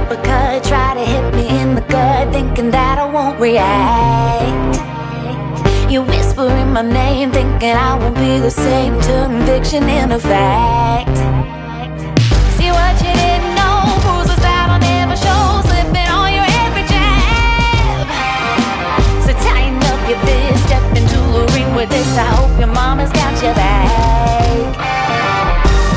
uppercut, try to hit me in the gut, thinking that I won't react. You whispering my name, thinking I won't be the same. Turn fiction into fact. See what you didn't know, bruises that I'll never show, slipping on your every jab. So tighten up your fist, step into the ring with this. I hope your mama's got your back.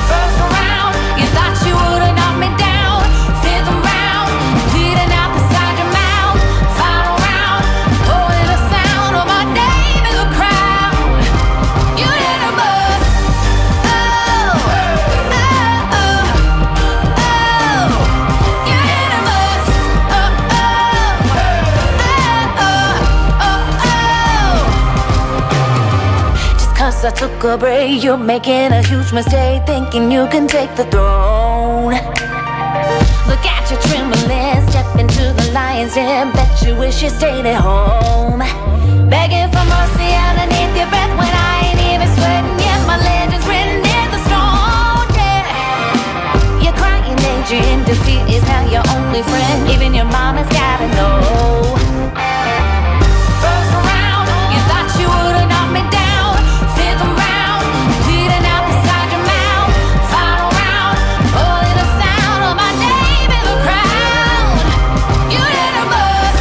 First round, you thought you would've knocked me down. Fifth round, bleeding out the side of your mouth. Final round, holding the sound of my name in the crowd. You hit a buzz. Oh, oh, oh, oh. You hit a buzz. Oh, oh, oh, oh, oh. Just 'cause I took a break, you're making a huge mistake, thinking you can take the throne. Look at you trembling, step into the lion's den. Bet you wish you stayed at home, begging for mercy underneath your breath when I ain't even sweating yet. My legend's written in the stone, yeah. Your crying nature in defeat is now your only friend. Even your mama's gotta know. First round, you thought you would've knocked me down. Fifth round, bleeding out the side of your mouth. Final round, holding the sound of my name in the crowd. You hit a buzz.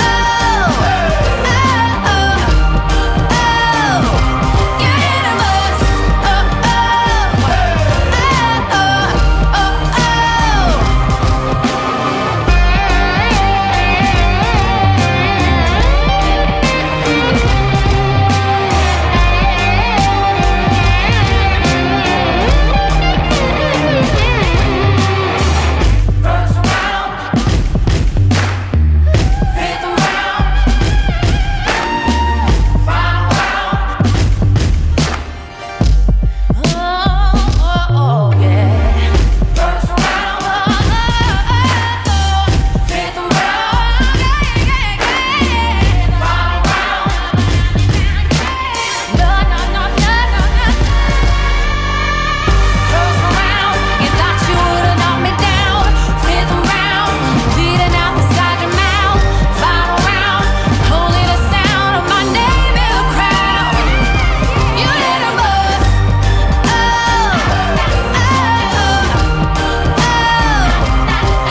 Oh, oh, oh, oh. You hit a buzz. Oh, oh, oh, oh, oh, First round, fifth round, final round. Oh, yeah. First round, fifth round, final round. No, no, no, no, no, no. First round, you thought you would've knocked me down. Fifth round, bleeding out the side of your mouth. Final round, holding the sound of my name in the crowd. You hit a buzz. Oh, oh, oh, oh.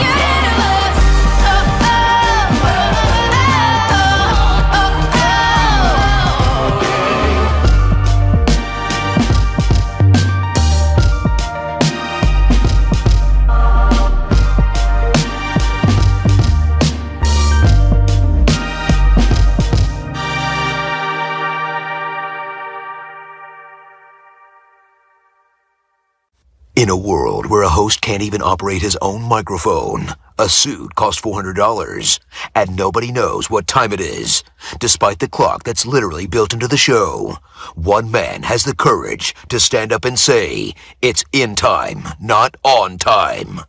You hit a buzz. Oh, oh, oh, oh, oh, oh. In a world where a host can't even operate his own microphone, a suit costs $400, and nobody knows what time it is, despite the clock that's literally built into the show, one man has the courage to stand up and say, it's in time, not on time.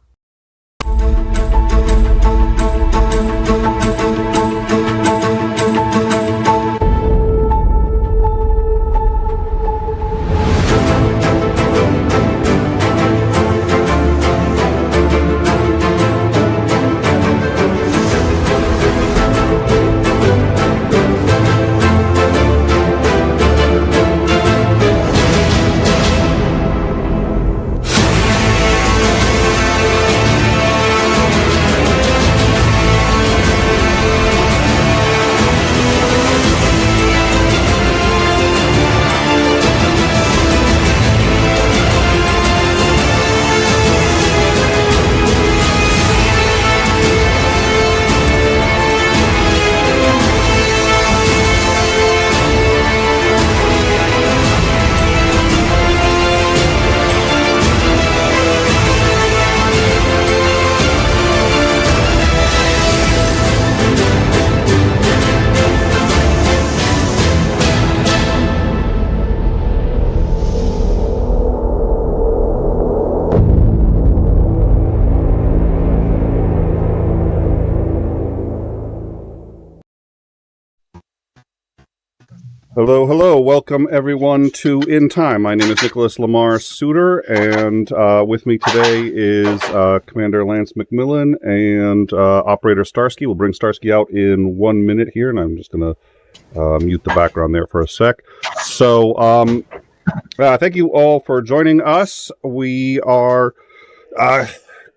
Hello, hello. Welcome, everyone, to In Time. My name is Nicholas Lamar Suter, and with me today is Commander Lance McMillan and Operator Starsky. We'll bring Starsky out in 1 minute here, and I'm just going to mute the background there for a sec. So, thank you all for joining us. We are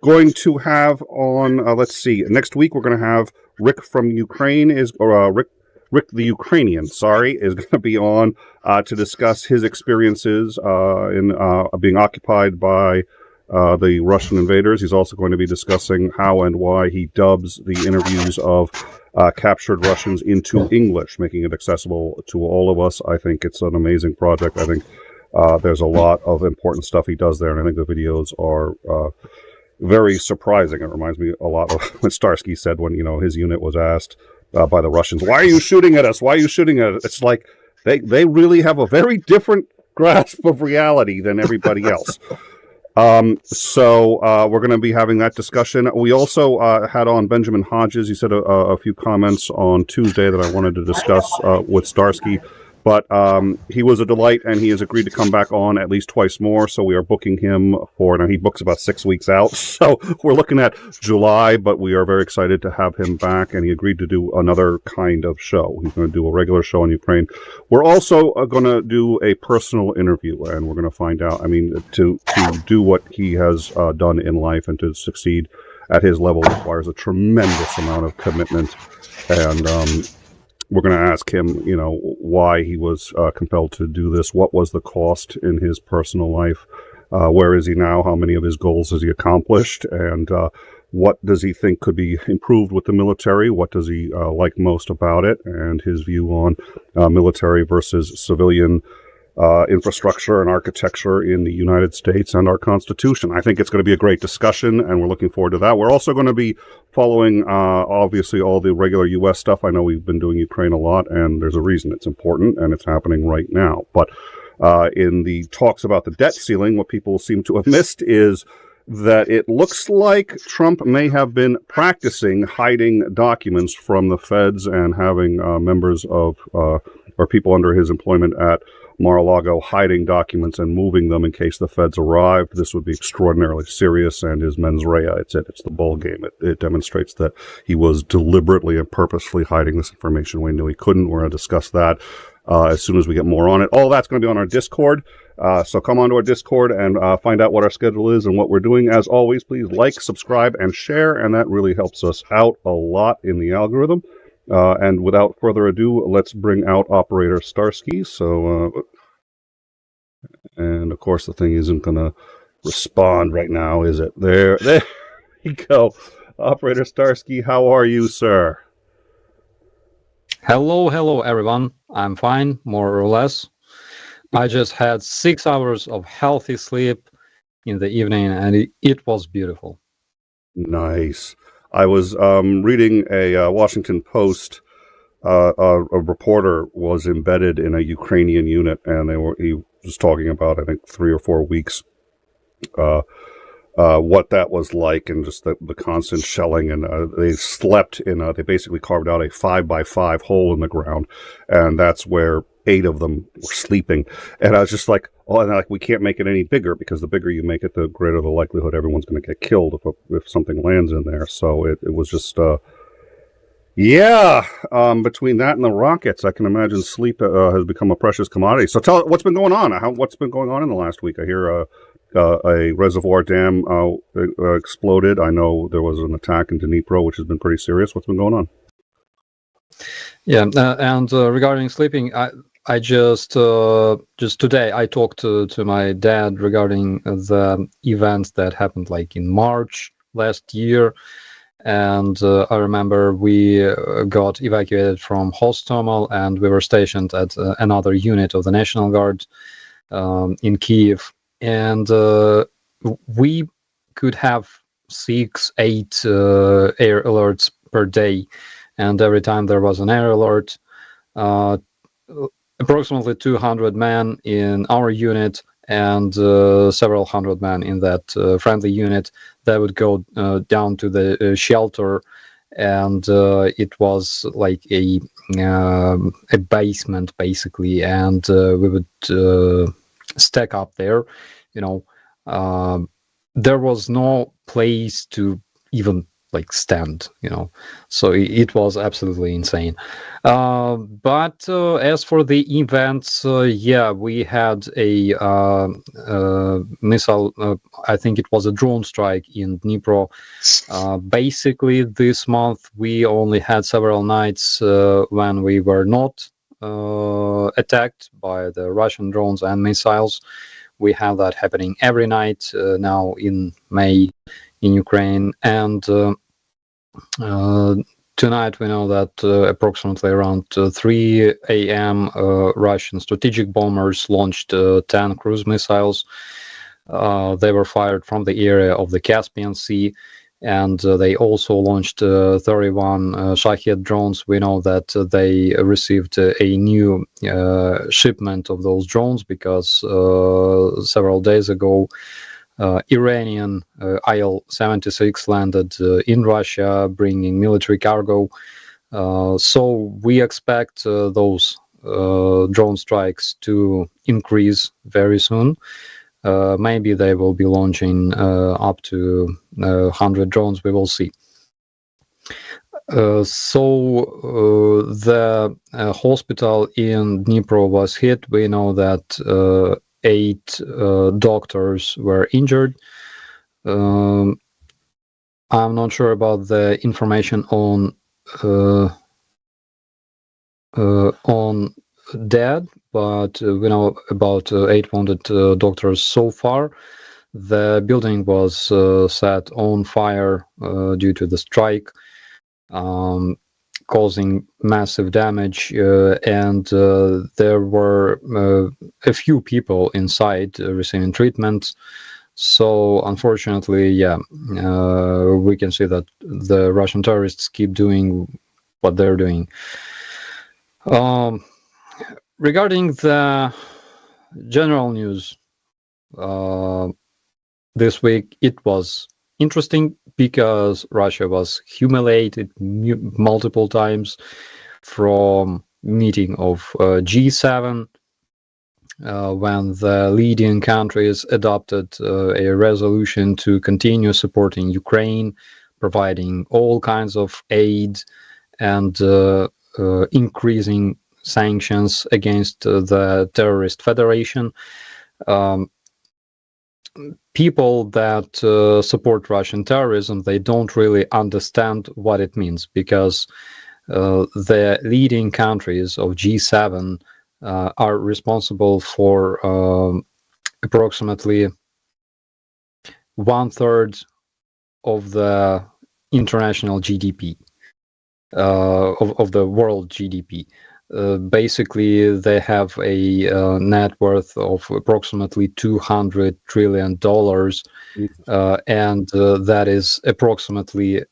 going to have on, let's see, next week we're going to have Rick from Ukraine, Rick the Ukrainian, is going to be on to discuss his experiences in being occupied by the Russian invaders. He's also going to be discussing how and why he dubs the interviews of captured Russians into English, making it accessible to all of us. I think it's an amazing project. I think there's a lot of important stuff he does there, and I think the videos are very surprising. It reminds me a lot of what Starsky said when, his unit was asked by the Russians, "Why are you shooting at us? Why are you shooting at us?" It's like they really have a very different grasp of reality than everybody else. So we're going to be having that discussion. We also had on Benjamin Hodges. He said a few comments on Tuesday that I wanted to discuss with Starsky. But he was a delight, and he has agreed to come back on at least twice more. So we are booking him for, now he books about 6 weeks out. So we're looking at July, but we are very excited to have him back. And he agreed to do another kind of show. He's going to do a regular show on Ukraine. We're also going to do a personal interview, and we're going to find out, to do what he has done in life and to succeed at his level requires a tremendous amount of commitment. And, we're going to ask him, why he was compelled to do this. What was the cost in his personal life? Where is he now? How many of his goals has he accomplished? And what does he think could be improved with the military? What does he like most about it? And his view on military versus civilian infrastructure and architecture in the United States and our Constitution. I think it's going to be a great discussion, and we're looking forward to that. We're also going to be following, obviously, all the regular U.S. stuff. I know we've been doing Ukraine a lot, and there's a reason it's important, and it's happening right now. But in the talks about the debt ceiling, what people seem to have missed is that it looks like Trump may have been practicing hiding documents from the feds and having members of or people under his employment at Mar-a-Lago hiding documents and moving them in case the feds arrived. This would be extraordinarily serious, and his mens rea, it's the ball game. It demonstrates that he was deliberately and purposefully hiding this information. We knew he couldn't. We're going to discuss that as soon as we get more on it. All that's going to be on our Discord. So come on to our Discord and find out what our schedule is and what we're doing. As always, please like, subscribe, and share, and that really helps us out a lot in the algorithm. And without further ado, let's bring out Operator Starsky. So, and of course, the thing isn't going to respond right now, is it? There you go. Operator Starsky, how are you, sir? Hello, everyone. I'm fine, more or less. I just had 6 hours of healthy sleep in the evening, and it was beautiful. Nice. I was reading a Washington Post. A reporter was embedded in a Ukrainian unit, and he was talking about, I think, 3 or 4 weeks, what that was like, and just the constant shelling. And they slept they basically carved out a 5x5 hole in the ground, and that's where 8 of them were sleeping. And I was just like, we can't make it any bigger, because the bigger you make it, the greater the likelihood everyone's going to get killed if something lands in there. So it was just, between that and the rockets, I can imagine sleep has become a precious commodity. So tell what's been going on. What's been going on in the last week? I hear a reservoir dam exploded. I know there was an attack in Dnipro, which has been pretty serious. What's been going on? Yeah, and regarding sleeping, I just today I talked to my dad regarding the events that happened like in March last year, and I remember we got evacuated from Hostomel, and we were stationed at another unit of the National Guard in Kiev, and we could have 6-8 air alerts per day, and every time there was an air alert, approximately 200 men in our unit and several hundred men in that friendly unit that would go down to the shelter, and it was like a a basement basically, and we would stack up there. There was no place to even like stand, so it was absolutely insane. But as for the events, yeah, we had a missile, I think it was a drone strike in Dnipro. Basically this month we only had several nights when we were not attacked by the Russian drones and missiles. We have that happening every night now in May in Ukraine, and tonight we know that approximately around 3 a.m. Russian strategic bombers launched 10 cruise missiles. They were fired from the area of the Caspian Sea, and they also launched 31 Shahed drones. We know that they received a new shipment of those drones because several days ago Iranian 𝐒𝐸𝐿-76 landed in Russia, bringing military cargo. So we expect those drone strikes to increase very soon. Maybe they will be launching up to 100 drones. We will see. So the hospital in Dnipro was hit. We know that 8 doctors were injured. I'm not sure about the information on dead, but we know about 8 wounded doctors so far. The building was set on fire due to the strike, causing massive damage, and there were a few people inside receiving treatment. So unfortunately, yeah, we can see that the Russian terrorists keep doing what they're doing. Regarding the general news, this week it was interesting because Russia was humiliated multiple times from meeting of G7 when the leading countries adopted a resolution to continue supporting Ukraine, providing all kinds of aid and increasing sanctions against the terrorist federation. People that support Russian terrorism, they don't really understand what it means, because the leading countries of G7 are responsible for approximately 1/3 of the international GDP, of the world GDP. Basically, they have a net worth of approximately $200 trillion, and that is approximately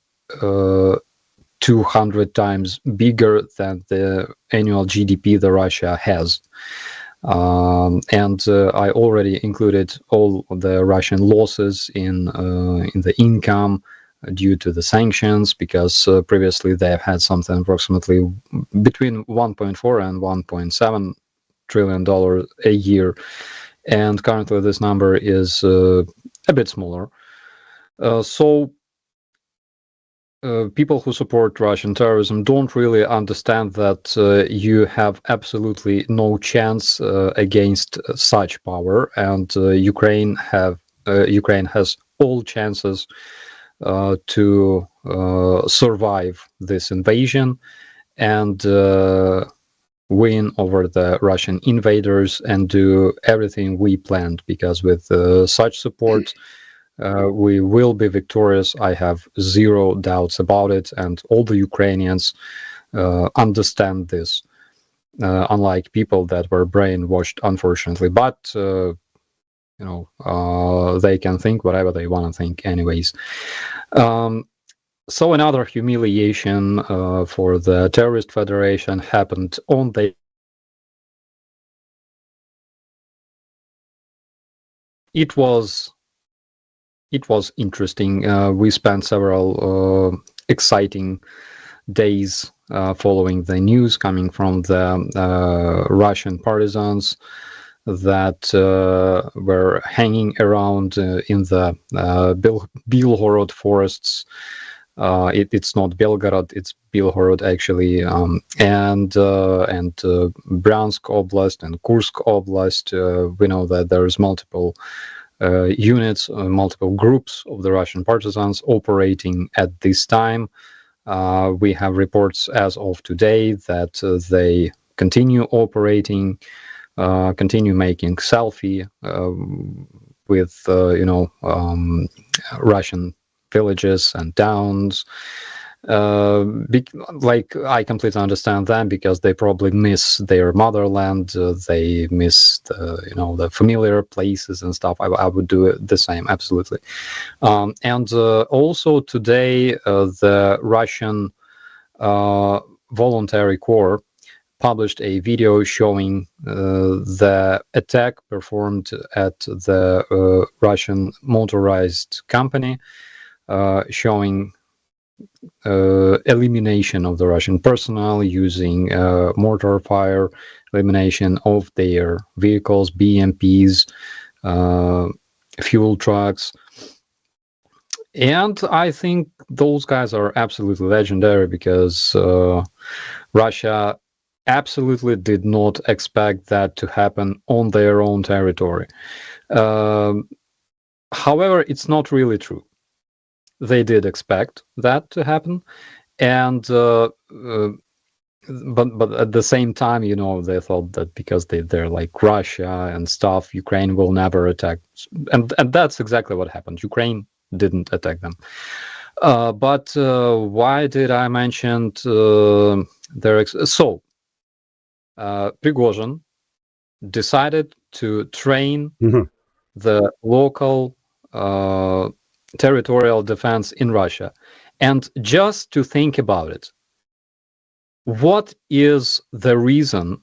200 times bigger than the annual GDP that Russia has. And I already included all the Russian losses in the income due to the sanctions, because previously they have had something approximately between 1.4 and 1.7 trillion dollars a year, and currently this number is a bit smaller. So people who support Russian terrorism don't really understand that you have absolutely no chance against such power, and Ukraine has all chances to survive this invasion and win over the Russian invaders and do everything we planned, because with such support we will be victorious. I have zero doubts about it, and all the Ukrainians understand this, unlike people that were brainwashed, unfortunately. But they can think whatever they want to think anyways. So another humiliation for the terrorist federation happened on the... It was interesting. We spent several exciting days following the news coming from the Russian partisans that were hanging around in the Bilhorod forests. It's not Belgorod, it's Bilhorod actually, and Bryansk Oblast and Kursk Oblast. We know that there's multiple units, multiple groups of the Russian partisans operating at this time. We have reports as of today that they continue operating, continue making selfie with Russian villages and towns. Like, I completely understand them because they probably miss their motherland. They miss the familiar places and stuff. I would do the same, absolutely. And also today, the Russian Voluntary Corps published a video showing the attack performed at the Russian motorized company, showing elimination of the Russian personnel using mortar fire, elimination of their vehicles, BMPs, fuel trucks. And I think those guys are absolutely legendary because Russia absolutely did not expect that to happen on their own territory. However, it's not really true. They did expect that to happen, and but at the same time, they thought that because they're like Russia and stuff, Ukraine will never attack, and that's exactly what happened. Ukraine didn't attack them. But why did I mention Prigozhin decided to train the local territorial defense in Russia. And just to think about it, what is the reason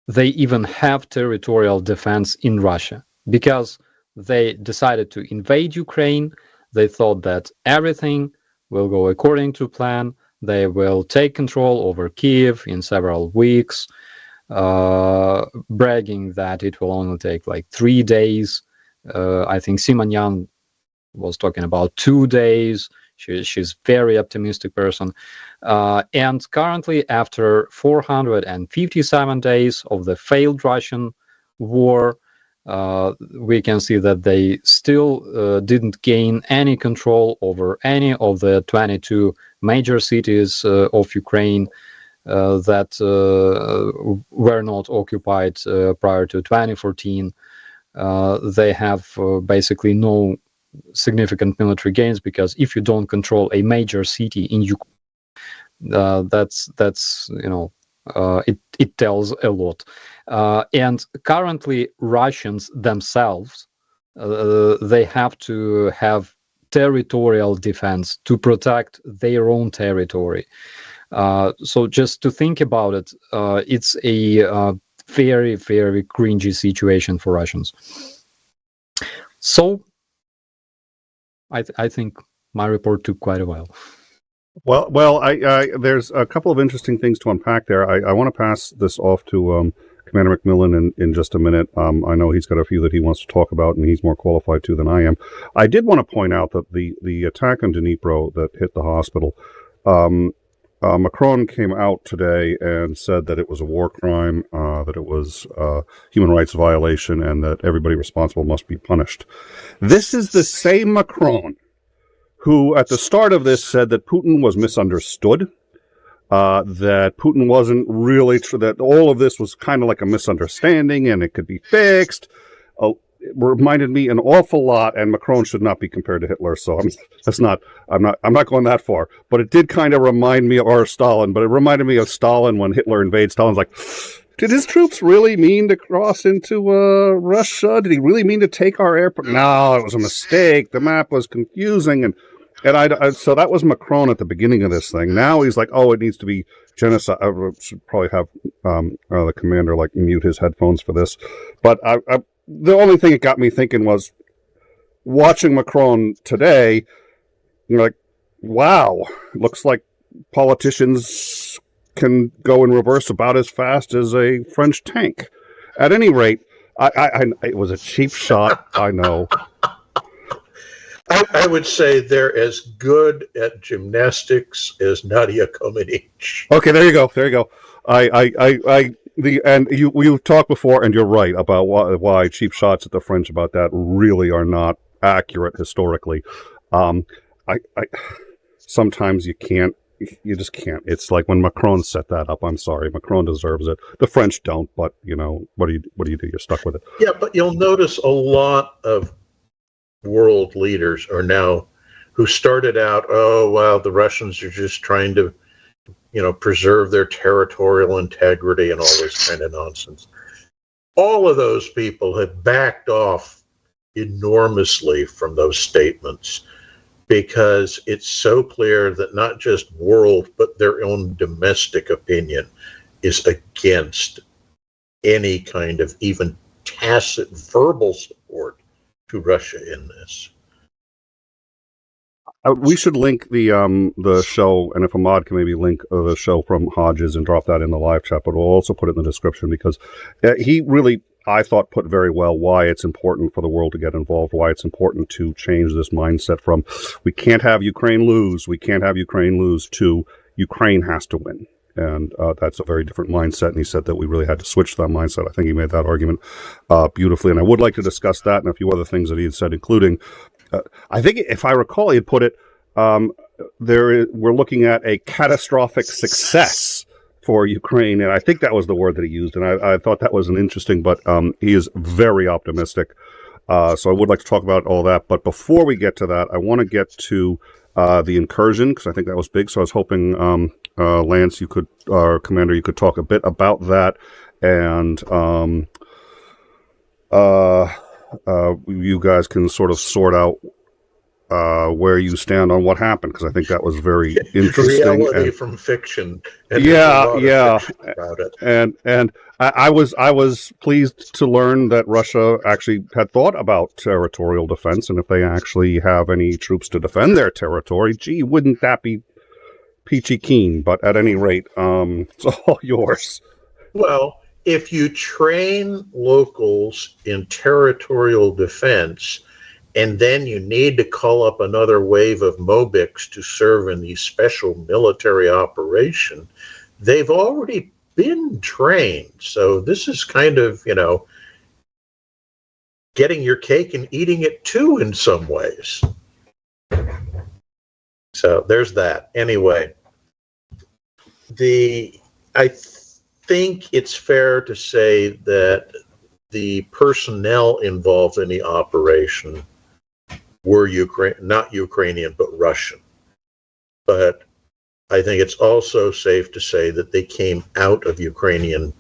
they even have territorial defense in Russia? Because they decided to invade Ukraine. They thought that everything will go according to plan. They will take control over Kiev in several weeks, bragging that it will only take like 3 days. I think Simonyan was talking about 2 days. She's very optimistic person. And currently, after 457 days of the failed Russian war, we can see that they still didn't gain any control over any of the 22 major cities of Ukraine that were not occupied prior to 2014. They have basically no significant military gains, because if you don't control a major city in Ukraine, that's it tells a lot. And currently, Russians themselves, they have to have territorial defense to protect their own territory. So just to think about it, it's a very, very cringy situation for Russians. So I think my report took quite a while. Well, I there's a couple of interesting things to unpack there. I want to pass this off to Commander McMillan in just a minute. I know he's got a few that he wants to talk about, and he's more qualified to than I am. I did want to point out that the attack on Dnipro that hit the hospital, Macron came out today and said that it was a war crime, that it was a human rights violation, and that everybody responsible must be punished. This is the same Macron who at the start of this said that Putin was misunderstood, that Putin wasn't really that all of this was kind of like a misunderstanding and it could be fixed. It reminded me an awful lot, and Macron should not be compared to Hitler, so I'm not going that far. But it did kind of remind me of Stalin, but it reminded me of Stalin when Hitler invades. Stalin's like, did his troops really mean to cross into Russia? Did he really mean to take our airport? No, it was a mistake. The map was confusing, and so that was Macron at the beginning of this thing. Now he's like, oh, it needs to be genocide. I should probably have the commander mute his headphones for this. But the only thing it got me thinking was watching Macron today. You're like, wow, looks like politicians can go in reverse about as fast as a French tank. At any rate, it was a cheap shot, I know. I would say they're as good at gymnastics as 𝐒𝐸a 𝐒𝐚𝐬. Okay, there you go. There you go. We've talked before, and you're right about why cheap shots at the French about that really are not accurate historically. Sometimes you just can't. It's like when Macron set that up. I'm sorry, Macron deserves it. The French don't, but what do you do? You're stuck with it. Yeah, but you'll notice a lot of world leaders are now who started out, oh well, the Russians are just trying to preserve their territorial integrity and all this kind of nonsense. All of those people have backed off enormously from those statements because it's so clear that not just world but their own domestic opinion is against any kind of even tacit verbal support to Russia in this. We should link the show, and if Ahmad can maybe link the show from Hodges and drop that in the live chat, but we'll also put it in the description because he really, I thought, put very well why it's important for the world to get involved, why it's important to change this mindset from we can't have Ukraine lose to Ukraine has to win. And that's a very different mindset. And he said that we really had to switch that mindset. I think he made that argument beautifully. And I would like to discuss that and a few other things that he had said, including, I think if I recall, he had put it, we're looking at a catastrophic success for Ukraine. And I think that was the word that he used. And I thought that was an interesting, but he is very optimistic. So I would like to talk about all that. But before we get to that, I want to get to the incursion, because I think that was big. So I was hoping, Lance, Commander, you could talk a bit about that, and you guys can sort of sort out where you stand on what happened, because I think that was very interesting. Reality from fiction. And yeah. Fiction about it. And I was pleased to learn that Russia actually had thought about territorial defense, and if they actually have any troops to defend their territory, gee, wouldn't that be peachy keen? But at any rate, it's all yours. Well, if you train locals in territorial defense, and then you need to call up another wave of Mobics to serve in the special military operation, they've already been trained. So this is kind of, getting your cake and eating it too in some ways. So there's that. Anyway, I think it's fair to say that the personnel involved in the operation were not Ukrainian, but Russian. But I think it's also safe to say that they came out of Ukrainian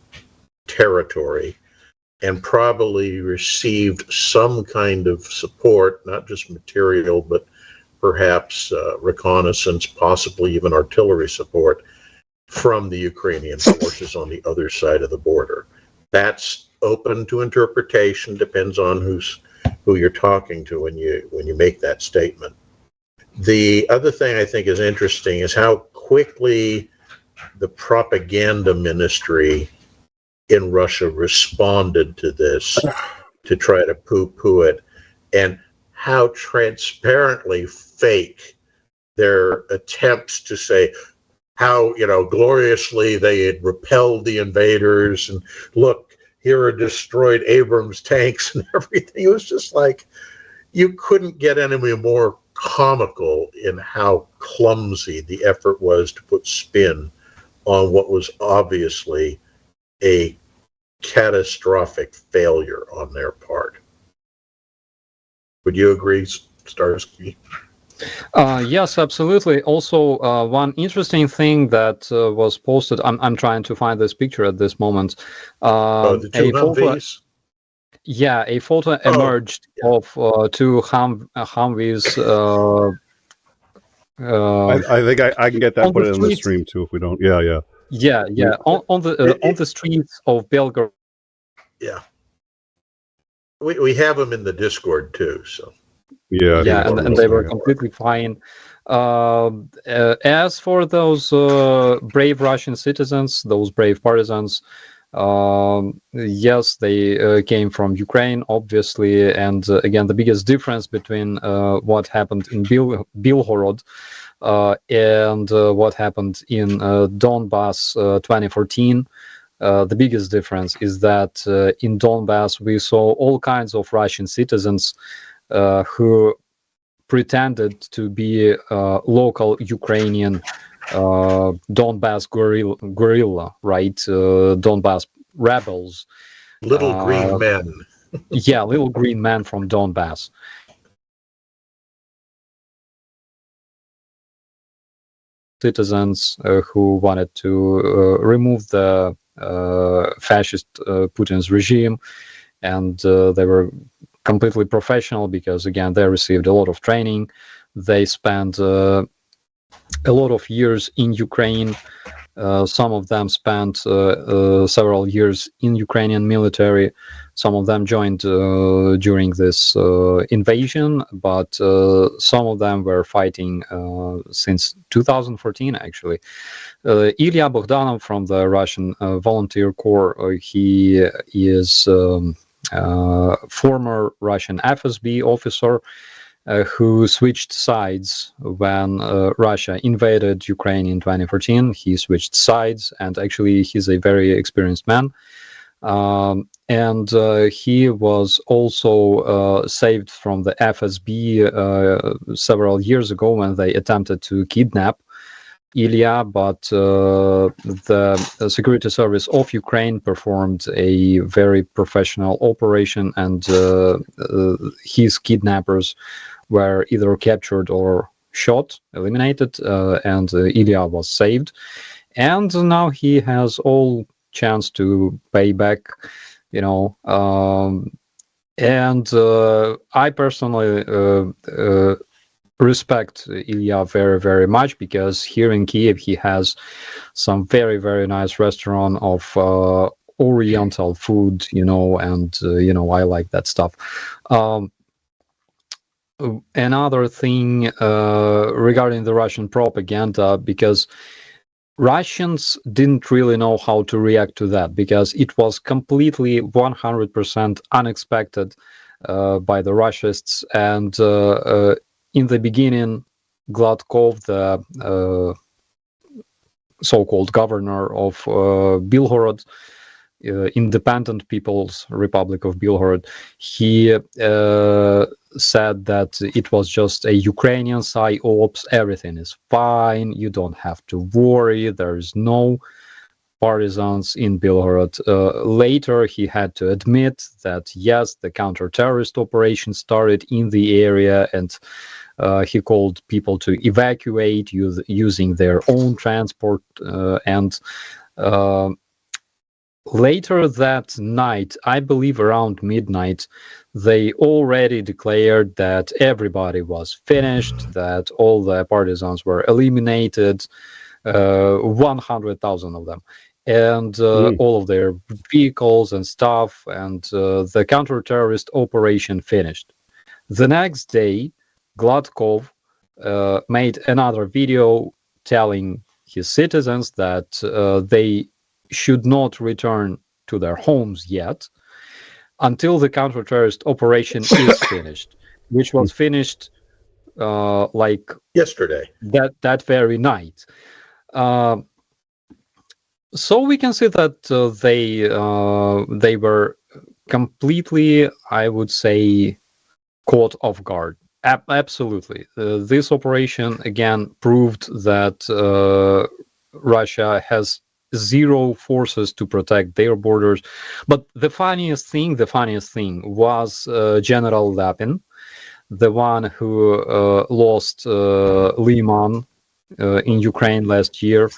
territory and probably received some kind of support, not just material, but perhaps reconnaissance, possibly even artillery support from the Ukrainian forces on the other side of the border. That's open to interpretation, depends on who you're talking to when you make that statement. The other thing I think is interesting is how quickly the propaganda ministry in Russia responded to this to try to poo-poo it, and how transparently fake their attempts to say how, gloriously they had repelled the invaders, and look, here are destroyed Abrams tanks and everything. It was just like, you couldn't get any more comical in how clumsy the effort was to put spin on what was obviously a catastrophic failure on their part. Would you agree, Starsky? Yes, absolutely. Also, one interesting thing that was posted, I'm trying to find this picture at this moment. The two Humvees? Yeah, a photo emerged of two Humvees. I think I can get that put in the stream too if we don't. Yeah. On the streets of Belgorod. Yeah, we have them in the Discord too. So Yeah, Yeah, and they were completely fine. As for those brave Russian citizens, those brave partisans, yes, they came from Ukraine, obviously. And again, the biggest difference between what happened in Belgorod and what happened in Donbass 2014, the biggest difference is that in Donbass we saw all kinds of Russian citizens who pretended to be local Ukrainian Donbass guerrilla, right? Donbass rebels. Little green men. Yeah, little green men from Donbass. Citizens who wanted to remove the fascist Putin's regime, and they were completely professional because, again, they received a lot of training. They spent a lot of years in Ukraine. Some of them spent several years in Ukrainian military. Some of them joined during this invasion, but some of them were fighting since 2014, actually. Ilya Bogdanov from the Russian Volunteer Corps, he is former Russian FSB officer who switched sides when Russia invaded Ukraine in 2014. He switched sides, and actually he's a very experienced man. And he was also saved from the FSB several years ago when they attempted to kidnap Ilya, but the security service of Ukraine performed a very professional operation, and his kidnappers were either captured or shot, eliminated, and Ilya was saved. And now he has all chance to pay back, you know. And I personally respect Ilya very, very much, because here in Kiev he has some very, very nice restaurant of Oriental food, you know, and you know, I like that stuff. Another thing regarding the Russian propaganda, because Russians didn't really know how to react to that, because it was completely 100% unexpected by the Russians. And in the beginning, Gladkov, the so-called governor of Belgorod, Independent People's Republic of Belgorod, he said that it was just a Ukrainian psyops, everything is fine, you don't have to worry, there's no partisans in Belgorod. Later, he had to admit that, yes, the counter-terrorist operation started in the area, and he called people to evacuate using their own transport. And later that night, I believe around midnight, they already declared that everybody was finished, that all the partisans were eliminated, 100,000 of them, and all of their vehicles and stuff, and the counter-terrorist operation finished. The next day, Gladkov made another video telling his citizens that they should not return to their homes yet until the counter-terrorist operation is finished, which was finished like yesterday, that very night. So we can see that they were completely, I would say, caught off guard. Absolutely. This operation again proved that Russia has zero forces to protect their borders. But the funniest thing was General Lapin, the one who lost Liman in Ukraine last year.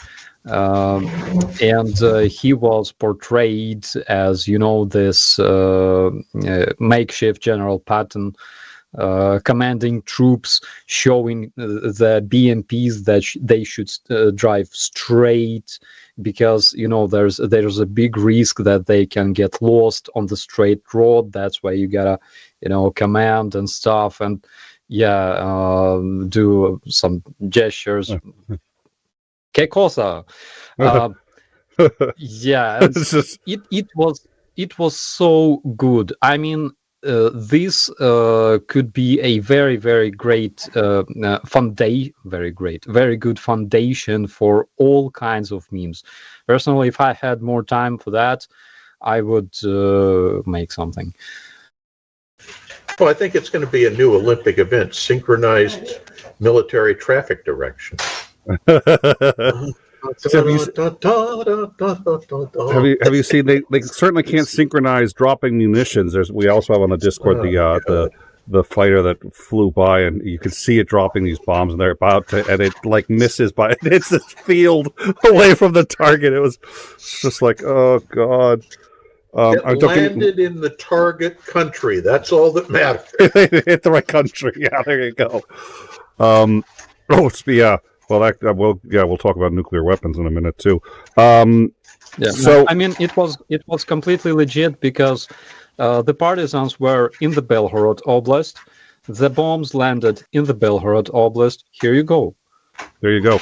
And he was portrayed as, you know, this makeshift General Patton, commanding troops, showing the BMPs that they should drive straight, because, you know, there's a big risk that they can get lost on the straight road. That's why you gotta, you know, command and stuff. And do some gestures. 𝐒𝐚𝐦𝐚𝐫. Yeah, and It's just, it was so good. I mean, this could be a very, very great very good foundation for all kinds of memes. Personally, if I had more time for that, I would make something. Well, I think it's going to be a new Olympic event, synchronized military traffic direction. have you seen they certainly can't synchronize dropping munitions. We also have on the Discord the fighter that flew by, and you can see it dropping these bombs, and they're about to, and it like misses by it's this field away from the target. It's just like, oh god. It landed in the target country. That's all that matters. Hit the right country. Yeah, there you go. Yeah. Well, we'll talk about nuclear weapons in a minute too. So I mean, it was completely legit because the partisans were in the Belgorod Oblast. The bombs landed in the Belgorod Oblast. Here you go. There you go.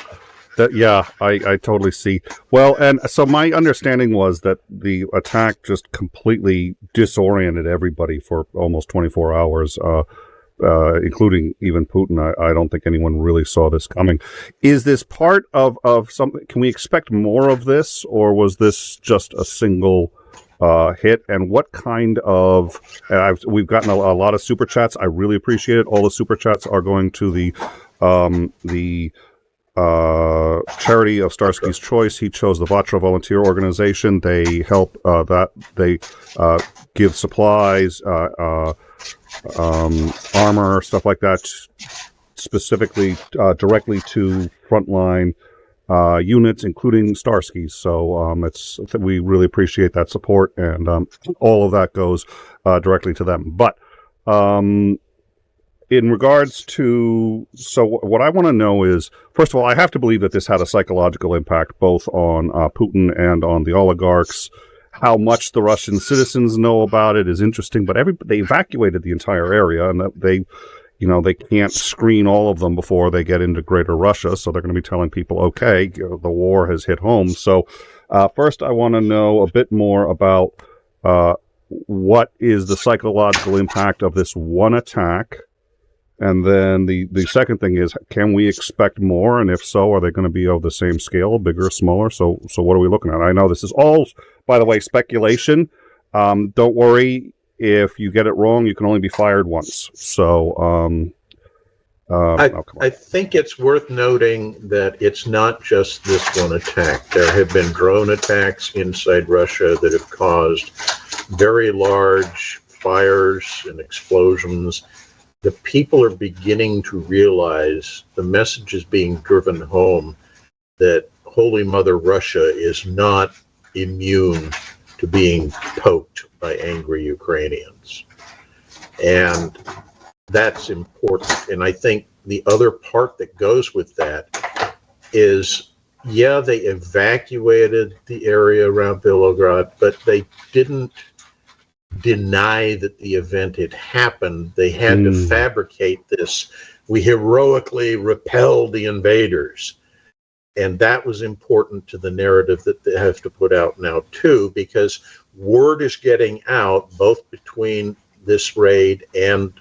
I totally see. Well, and so my understanding was that the attack just completely disoriented everybody for almost 24 hours. Including even Putin. I don't think anyone really saw this coming. Is this part of something? Can we expect more of this, or was this just a single hit? And what kind of? We've gotten a lot of super chats. I really appreciate it. All the super chats are going to the charity of Starsky's choice. He chose the Vatra volunteer organization. They help they give supplies, armor, stuff like that, specifically directly to frontline units, including Starsky. So we really appreciate that support, and all of that goes directly to them. But in regards to, so what I want to know is, first of all, I have to believe that this had a psychological impact both on Putin and on the oligarchs. How much the Russian citizens know about it is interesting, but they evacuated the entire area, and that they can't screen all of them before they get into Greater Russia. So they're going to be telling people, okay, the war has hit home. So first, I want to know a bit more about what is the psychological impact of this one attack. And then the second thing is, can we expect more? And if so, are they going to be of the same scale, bigger, smaller? So what are we looking at? I know this is all, by the way, speculation. Don't worry. If you get it wrong, you can only be fired once. So I think it's worth noting that it's not just this one attack. There have been drone attacks inside Russia that have caused very large fires and explosions. The people are beginning to realize the message is being driven home that Holy Mother Russia is not immune to being poked by angry Ukrainians. And that's important. And I think the other part that goes with that is, yeah, they evacuated the area around Belgorod, but they didn't deny that the event had happened. They had to fabricate this. We heroically repelled the invaders. And that was important to the narrative that they have to put out now, too, because word is getting out, both between this raid and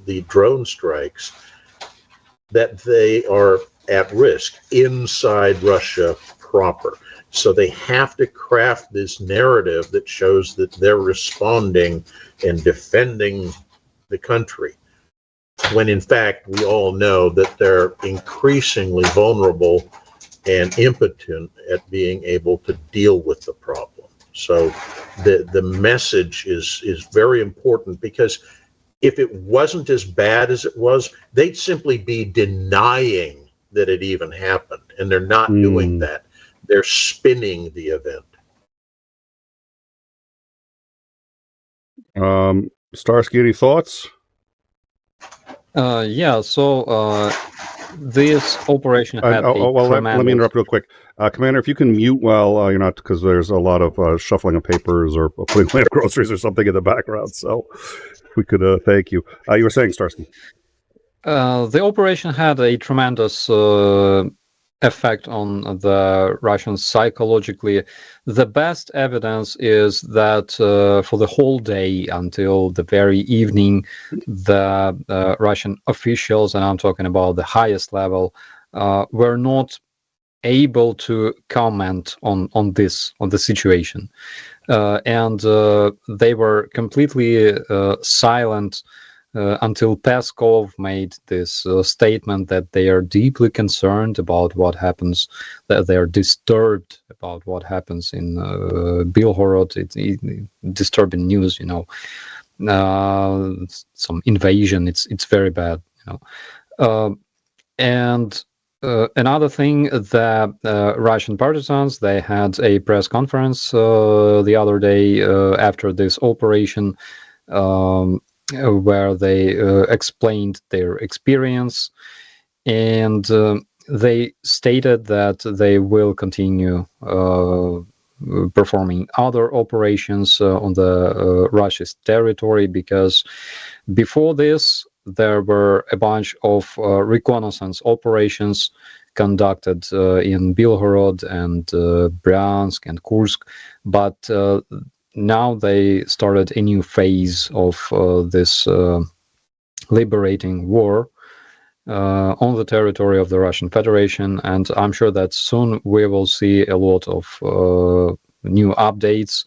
the drone strikes, that they are at risk inside Russia proper. So they have to craft this narrative that shows that they're responding and defending the country, when in fact we all know that they're increasingly vulnerable and impotent at being able to deal with the problem. So the message is very important, because if it wasn't as bad as it was, they'd simply be denying that it even happened, and they're not doing that. They're spinning the event. Starsky, any thoughts? So this operation had let me interrupt real quick. Commander, if you can mute while you're not, because there's a lot of shuffling of papers or putting away of groceries or something in the background. So if we could, thank you. You were saying, Starsky. The operation had a tremendous effect on the Russians psychologically. The best evidence is that for the whole day until the very evening, the Russian officials, and I'm talking about the highest level, were not able to comment on the situation, and they were completely silent until Peskov made this statement that they are deeply concerned about what happens, that they are disturbed about what happens in Belgorod. It's disturbing news, you know. Some invasion. It's very bad, you know. And another thing, the Russian partisans, they had a press conference the other day after this operation, where they explained their experience, and they stated that they will continue performing other operations on the Russia's territory, because before this there were a bunch of reconnaissance operations conducted in Belgorod and Bryansk and Kursk, but now they started a new phase of this liberating war on the territory of the Russian Federation, and I'm sure that soon we will see a lot of new updates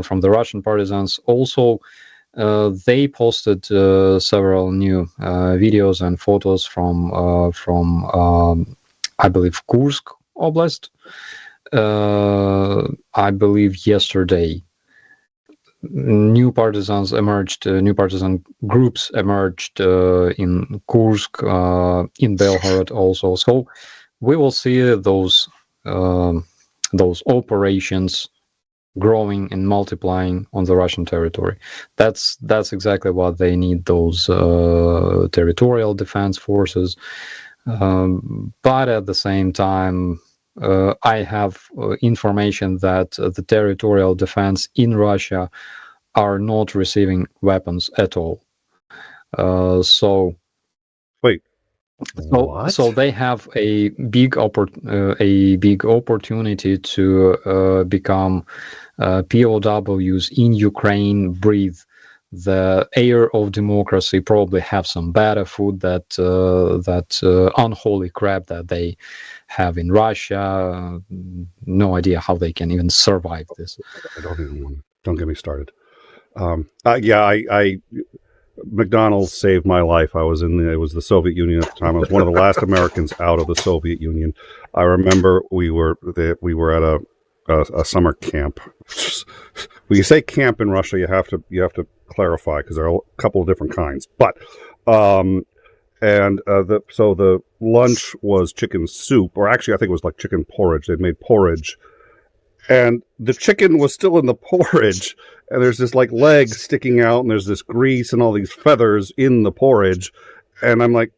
from the Russian partisans. Also, they posted several new videos and photos from I believe Kursk Oblast, I believe yesterday. New partisans emerged, new partisan groups emerged in Kursk, in Belgorod also. So we will see those operations growing and multiplying on the Russian territory. That's exactly what they need, those territorial defense forces. But at the same time, I have information that the territorial defense in Russia are not receiving weapons at all. So wait, what? So they have a big opportunity to become POWs in Ukraine, breathe the air of democracy, probably have some better food, that unholy crap that they have in Russia. No idea how they can even survive this. I don't get me started. McDonald's saved my life. It was the Soviet Union at the time. I was one of the last Americans out of the Soviet Union. I remember we were at a summer camp. When you say camp in Russia, you have to clarify, because there are a couple of different kinds. But so the lunch was chicken soup, or actually I think it was like chicken porridge. They'd made porridge, and the chicken was still in the porridge, and there's this like leg sticking out, and there's this grease and all these feathers in the porridge, and I'm like,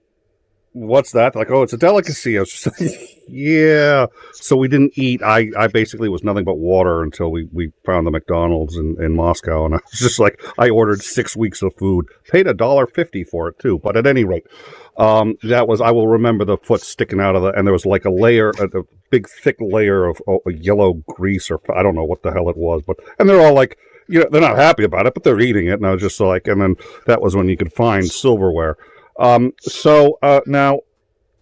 what's that? They're like, oh, it's a delicacy. I was just like, yeah. So we didn't eat. I basically was nothing but water until we found the McDonald's in Moscow, and I was just like, I ordered 6 weeks of food, paid $1.50 for it too. But at any rate, I will remember the foot sticking out of and there was like a big thick layer of yellow grease, or I don't know what the hell it was, and they're all like, they're not happy about it, but they're eating it. And I was just like, and then that was when you could find silverware. Now,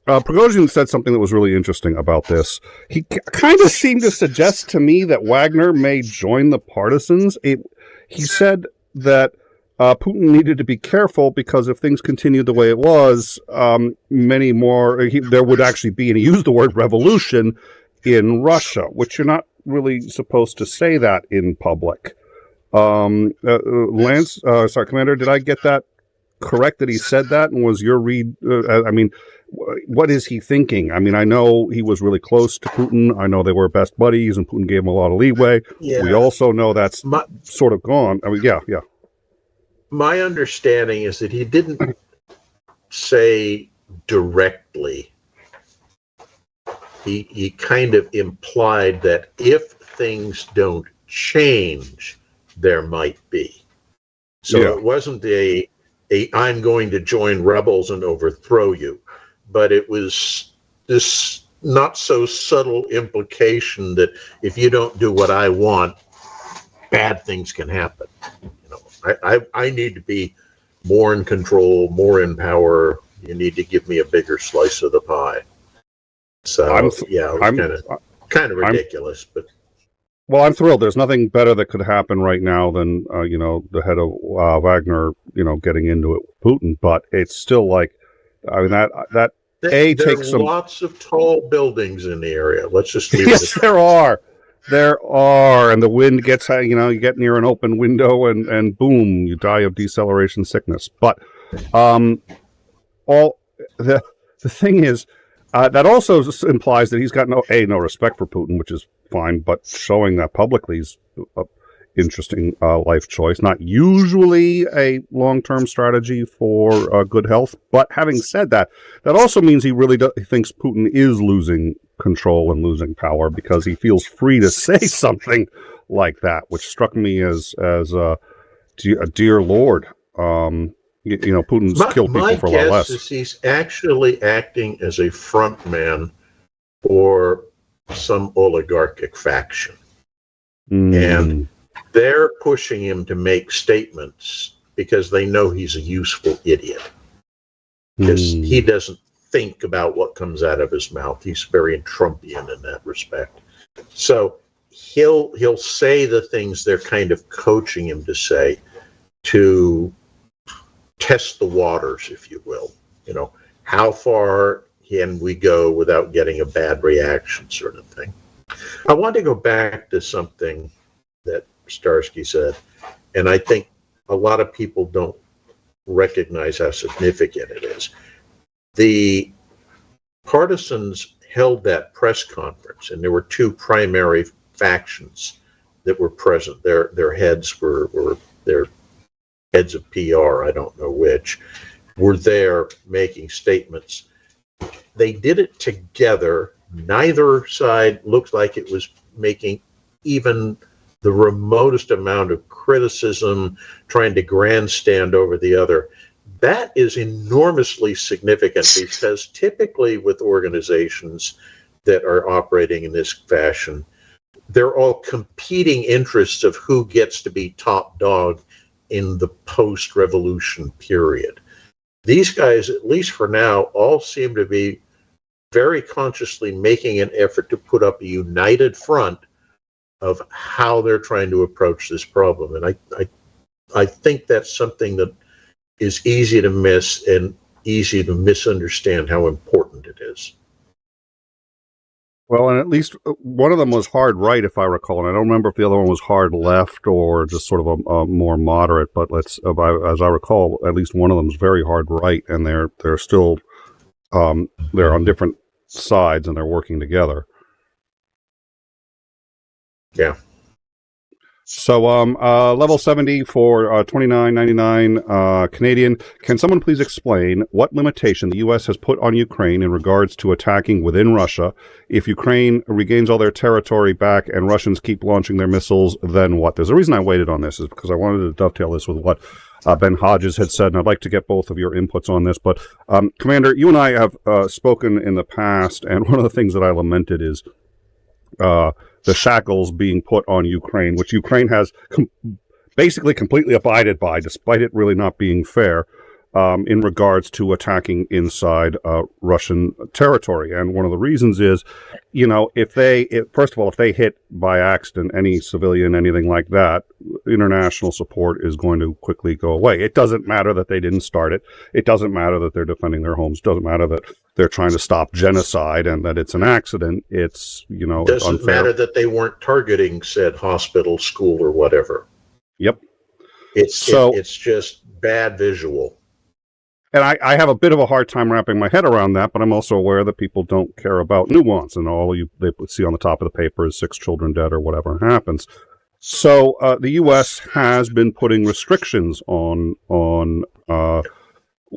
Prigozhin said something that was really interesting about this. He kind of seemed to suggest to me that Wagner may join the partisans. He said that Putin needed to be careful, because if things continued the way it was, many more, there would actually be, and he used the word revolution in Russia, which you're not really supposed to say that in public. Commander, did I get that correct, that he said that? And was your read, what is he thinking? I mean, I know he was really close to Putin. I know they were best buddies, and Putin gave him a lot of leeway. Yeah. We also know that's sort of gone. I mean, yeah. My understanding is that he didn't say directly. He kind of implied that if things don't change, there might be. So It wasn't a I'm going to join rebels and overthrow you. But it was this not so subtle implication that if you don't do what I want, bad things can happen. You know, I need to be more in control, more in power. You need to give me a bigger slice of the pie. So it was kind of ridiculous, but. Well, I'm thrilled. There's nothing better that could happen right now than, the head of Wagner, getting into it with Putin. But it's still like, I mean, There are lots of tall buildings in the area. Let's just leave yes, there are. There are. And the wind gets, you get near an open window and boom, you die of deceleration sickness. But the thing is, that also implies that he's got no respect for Putin, which is fine, but showing that publicly is an interesting life choice. Not usually a long-term strategy for good health, but having said that, that also means he really thinks Putin is losing control and losing power because he feels free to say something like that, which struck me as a dear Lord. Putin's killed people for a lot less. My guess is he's actually acting as a front man for some oligarchic faction. And they're pushing him to make statements because they know he's a useful idiot. Because he doesn't think about what comes out of his mouth. He's very Trumpian in that respect. So he'll say the things they're kind of coaching him to say to test the waters, if you will. How far can we go without getting a bad reaction, sort of thing. I want to go back to something that Starsky said, and I think a lot of people don't recognize how significant it is. The partisans held that press conference, and there were two primary factions that were present. Their heads were their heads of PR, I don't know which, were there making statements. They did it together. Neither side looked like it was making even the remotest amount of criticism, trying to grandstand over the other. That is enormously significant because typically with organizations that are operating in this fashion, they're all competing interests of who gets to be top dog in the post-revolution period. These guys, at least for now, all seem to be very consciously making an effort to put up a united front of how they're trying to approach this problem. And I think that's something that is easy to miss and easy to misunderstand how important it is. Well, and at least one of them was hard right, if I recall, and I don't remember if the other one was hard left or just sort of a more moderate. But as I recall, at least one of them is very hard right, and they're still they're on different sides and they're working together. Yeah. So, level 70 for $29.99 Canadian. Can someone please explain what limitation the U.S. has put on Ukraine in regards to attacking within Russia? If Ukraine regains all their territory back and Russians keep launching their missiles, then what? There's a reason I waited on this is because I wanted to dovetail this with what Ben Hodges had said, and I'd like to get both of your inputs on this. But, Commander, you and I have spoken in the past, and one of the things that I lamented is the shackles being put on Ukraine, which Ukraine has basically completely abided by, despite it really not being fair, in regards to attacking inside Russian territory. And one of the reasons is, if they hit by accident any civilian, anything like that, international support is going to quickly go away. It doesn't matter that they didn't start it. It doesn't matter that they're defending their homes. It doesn't matter that they're trying to stop genocide and that it's an accident. It's, it doesn't unfair. Matter that they weren't targeting said hospital, school, or whatever. Yep. It's just bad visual. And I have a bit of a hard time wrapping my head around that, but I'm also aware that people don't care about nuance, and they see on the top of the paper is 6 children dead or whatever happens. So the U.S. has been putting restrictions on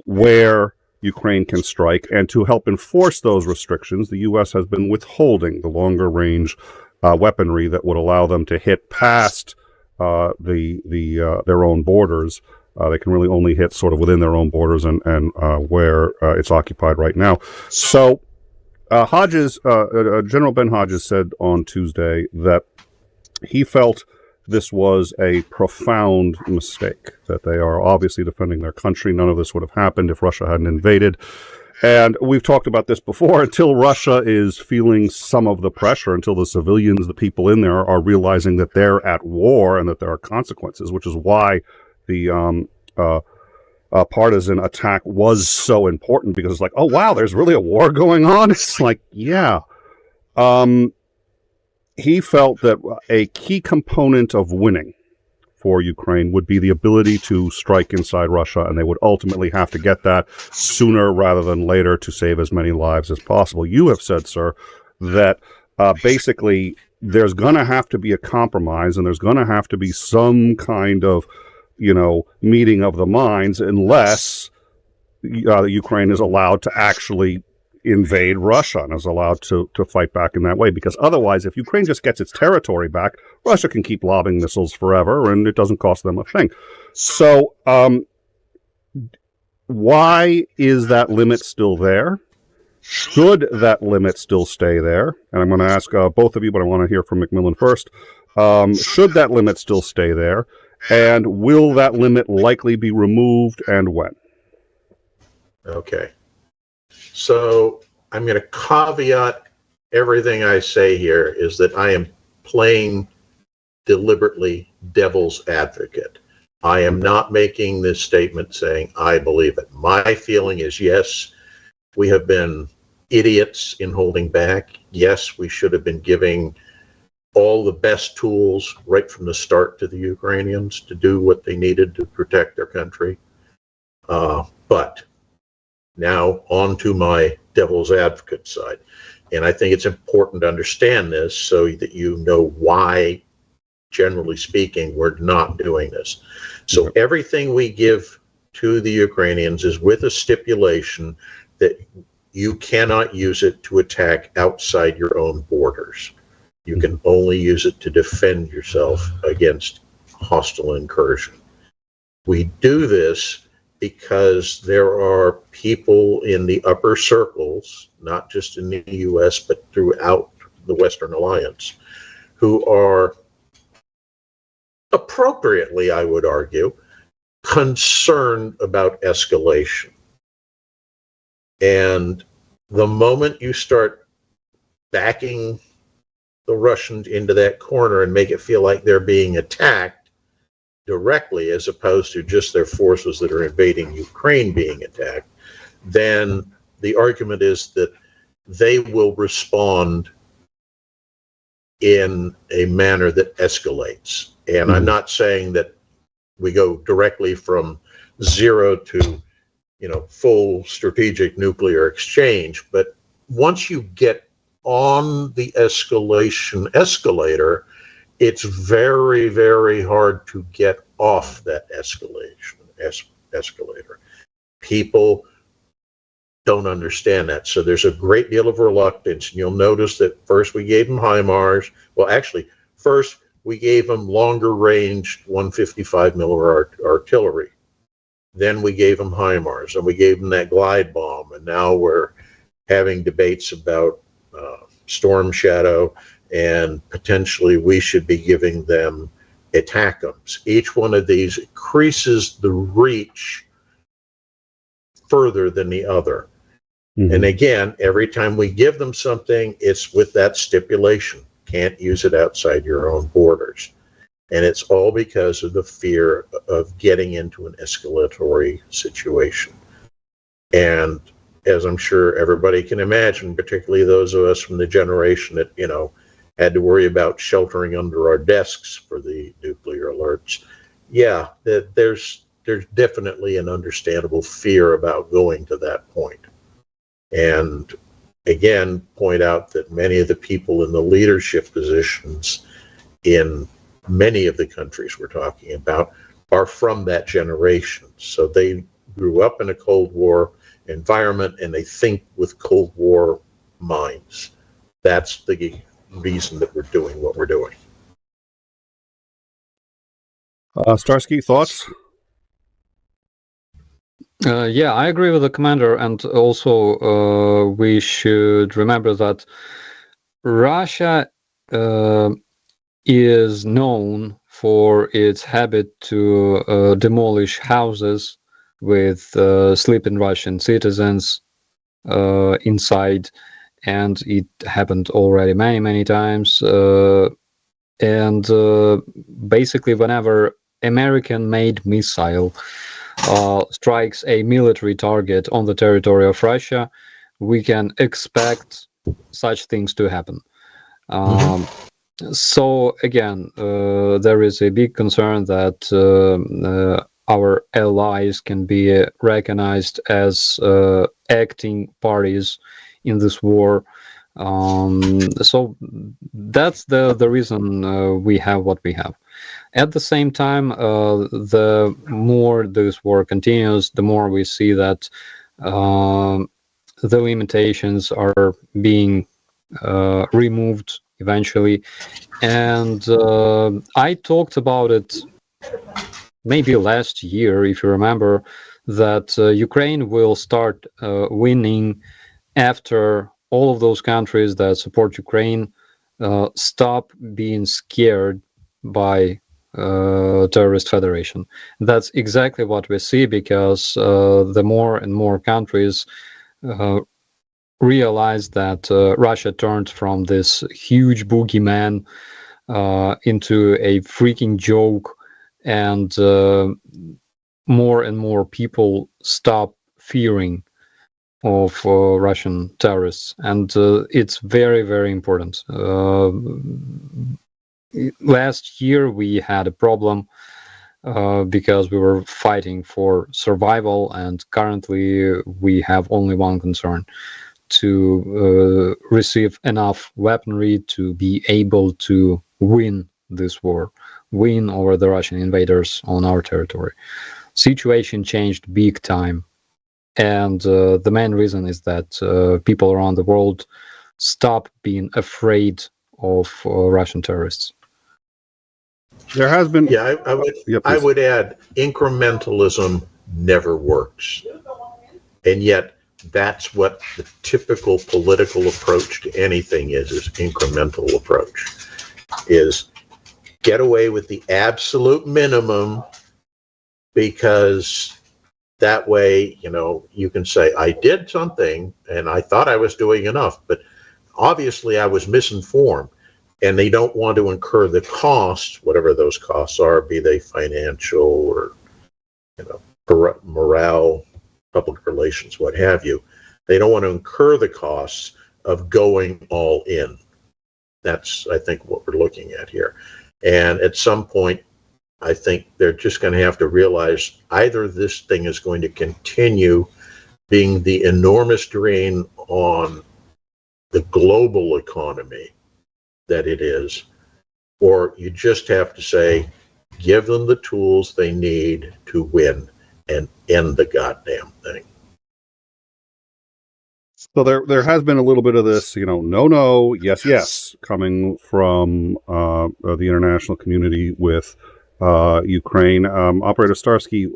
where Ukraine can strike, and to help enforce those restrictions, the U.S. has been withholding the longer range weaponry that would allow them to hit past their own borders. They can really only hit sort of within their own borders and where it's occupied right now. So Hodges, General Ben Hodges said on Tuesday that he felt this was a profound mistake, that they are obviously defending their country. None of this would have happened if Russia hadn't invaded. And we've talked about this before. Until Russia is feeling some of the pressure, until the civilians, the people in there, are realizing that they're at war and that there are consequences, which is why the partisan attack was so important, because it's like, oh, wow, there's really a war going on? It's like, yeah. He felt that a key component of winning for Ukraine would be the ability to strike inside Russia, and they would ultimately have to get that sooner rather than later to save as many lives as possible. You have said, sir, that basically there's going to have to be a compromise, and there's going to have to be some kind of, meeting of the minds, unless Ukraine is allowed to actually invade Russia and is allowed to fight back in that way. Because otherwise, if Ukraine just gets its territory back, Russia can keep lobbing missiles forever, and it doesn't cost them a thing. So why is that limit still there? Should that limit still stay there? And I'm going to ask both of you, but I want to hear from McMillan first. Should that limit still stay there? And will that limit likely be removed, and when? Okay. So I'm going to caveat everything I say here is that I am playing deliberately devil's advocate. I am not making this statement saying I believe it. My feeling is, yes, we have been idiots in holding back. Yes, we should have been giving all the best tools right from the start to the Ukrainians to do what they needed to protect their country. But now on to my devil's advocate side. And I think it's important to understand this so that you know why, generally speaking, we're not doing this. So everything we give to the Ukrainians is with a stipulation that you cannot use it to attack outside your own borders. You can only use it to defend yourself against hostile incursion. We do this because there are people in the upper circles, not just in the U.S., but throughout the Western Alliance, who are appropriately, I would argue, concerned about escalation. And the moment you start backing the Russians into that corner and make it feel like they're being attacked directly, as opposed to just their forces that are invading Ukraine being attacked, then the argument is that they will respond in a manner that escalates. And I'm not saying that we go directly from zero to, full strategic nuclear exchange, but once you get on the escalator, it's very, very hard to get off that escalator. People don't understand that. So there's a great deal of reluctance. And you'll notice that first we gave them HIMARS. Well, actually, first we gave them longer range 155 millimeter artillery. Then we gave them HIMARS, and we gave them that glide bomb. And now we're having debates about Storm Shadow, and potentially we should be giving them ATACMS. Each one of these increases the reach further than the other. And again, every time we give them something, it's with that stipulation. Can't use it outside your own borders. And it's all because of the fear of getting into an escalatory situation. And as I'm sure everybody can imagine, particularly those of us from the generation that, had to worry about sheltering under our desks for the nuclear alerts. Yeah, there's definitely an understandable fear about going to that point. And again, point out that many of the people in the leadership positions in many of the countries we're talking about are from that generation. So they grew up in a Cold War environment, and they think with Cold War minds. That's the reason that we're doing what we're doing. Starsky, thoughts? Yeah, I agree with the commander, and also we should remember that Russia is known for its habit to demolish houses with sleeping Russian citizens inside, and it happened already many, many times. And basically, whenever American-made missile strikes a military target on the territory of Russia, we can expect such things to happen. So again, there is a big concern that our allies can be recognized as acting parties in this war. So that's the reason we have what we have. At the same time, the more this war continues, the more we see that the limitations are being removed eventually. And I talked about it maybe last year, if you remember, that Ukraine will start winning after all of those countries that support Ukraine stop being scared by terrorist federation. That's exactly what we see, because the more and more countries realize that Russia turned from this huge boogeyman into a freaking joke, and more and more people stop fearing of Russian terrorists, and it's very, very important. Last year we had a problem because we were fighting for survival, and currently we have only one concern: to receive enough weaponry to be able to win this war, win over the Russian invaders on our territory. Situation changed big time, and the main reason is that people around the world stop being afraid of Russian terrorists. There has been. Yeah, I would add incrementalism never works. And yet that's what the typical political approach to anything is incremental approach, is get away with the absolute minimum, because that way, you can say, I did something and I thought I was doing enough, but obviously I was misinformed. And they don't want to incur the costs, whatever those costs are, be they financial or morale, public relations, what have you. They don't want to incur the costs of going all in. That's, I think, what we're looking at here. And at some point, I think they're just going to have to realize either this thing is going to continue being the enormous drain on the global economy that it is, or you just have to say, give them the tools they need to win and end the goddamn thing. So there has been a little bit of this, no, yes, coming from the international community with Ukraine. Operator Starsky,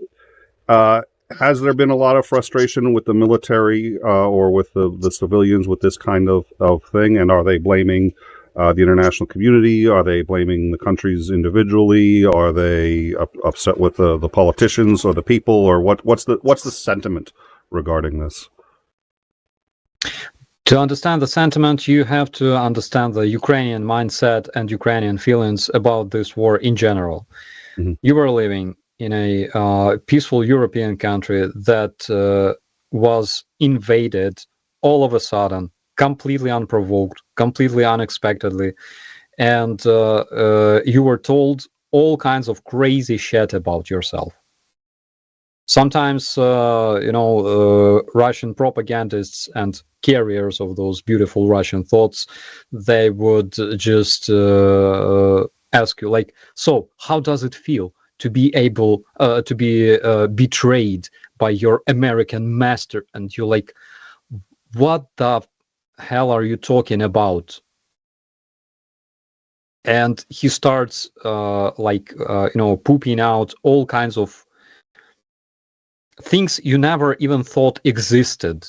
has there been a lot of frustration with the military or with the civilians with this kind of thing? And are they blaming the international community? Are they blaming the countries individually? Are they upset with the politicians or the people? Or what's the sentiment regarding this? To understand the sentiment, you have to understand the Ukrainian mindset and Ukrainian feelings about this war in general. Mm-hmm. You were living in a peaceful European country that was invaded all of a sudden, completely unprovoked, completely unexpectedly, and you were told all kinds of crazy shit about yourself. Sometimes, Russian propagandists and carriers of those beautiful Russian thoughts, they would just ask you, like, so how does it feel to be able to be betrayed by your American master? And you're like, what the hell are you talking about? And he starts pooping out all kinds of things you never even thought existed.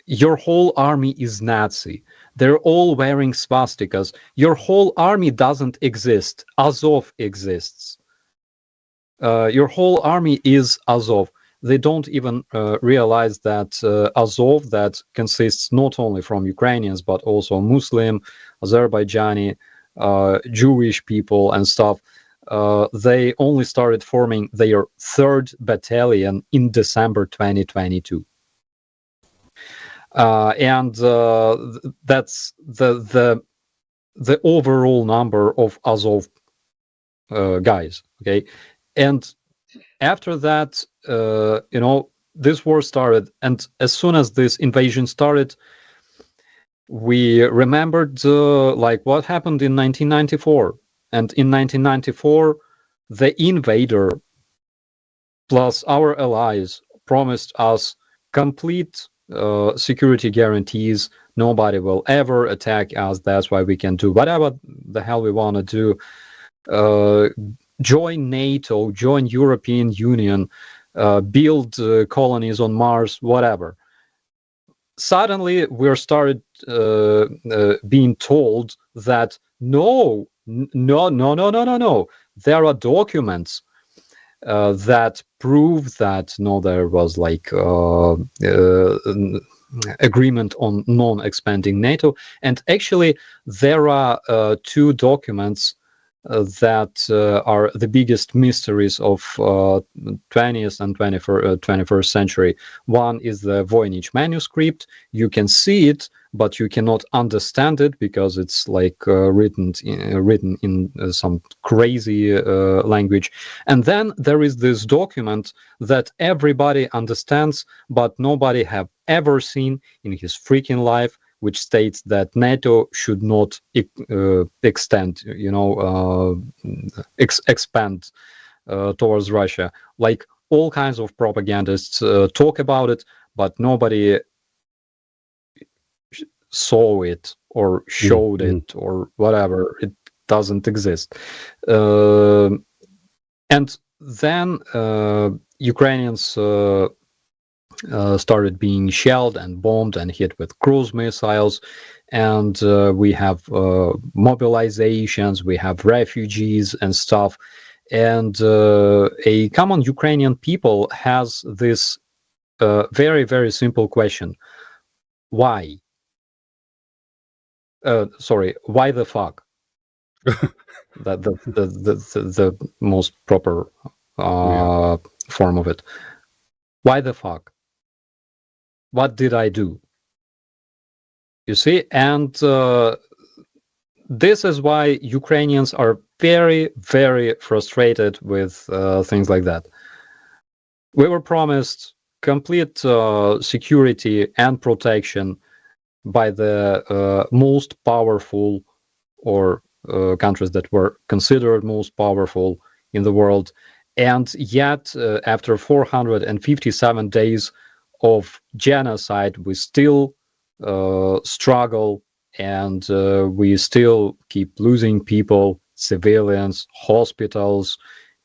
Your whole army is Nazi. They're all wearing swastikas. Your whole army doesn't exist. Azov exists. Your whole army is Azov. They don't even realize that Azov, that consists not only from Ukrainians, but also Muslim, Azerbaijani, Jewish people and stuff, they only started forming their 3rd battalion in December 2022. And that's the overall number of Azov guys, okay? And after that, you know, this war started, and as soon as this invasion started, we remembered like what happened in 1994. And in 1994, the invader plus our allies promised us complete security guarantees. Nobody will ever attack us. That's why we can do whatever the hell we want to do. Join NATO, join European Union, build colonies on Mars, whatever. Suddenly, we're started being told that no. There are documents that prove that no, there was like agreement on non-expanding NATO, and actually there are 2 documents that are the biggest mysteries of 20th and 21st century. One is the Voynich manuscript. You can see it, but you cannot understand it because it's like written in some crazy language. And then there is this document that everybody understands, but nobody have ever seen in his freaking life, which states that NATO should not extend, you know, expand towards Russia. Like all kinds of propagandists talk about it, but nobody saw it or showed it or whatever. It doesn't exist. And then Ukrainians started being shelled and bombed and hit with cruise missiles, and we have mobilizations, we have refugees and stuff, and a common Ukrainian people has this very, very simple question: why? Why the fuck? That the most proper form of it. Why the fuck? What did I do? You see, and this is why Ukrainians are very, very frustrated with things like that. We were promised complete security and protection by the most powerful, or countries that were considered most powerful in the world. And yet, after 457 days of genocide, we still struggle, and we still keep losing people, civilians, hospitals,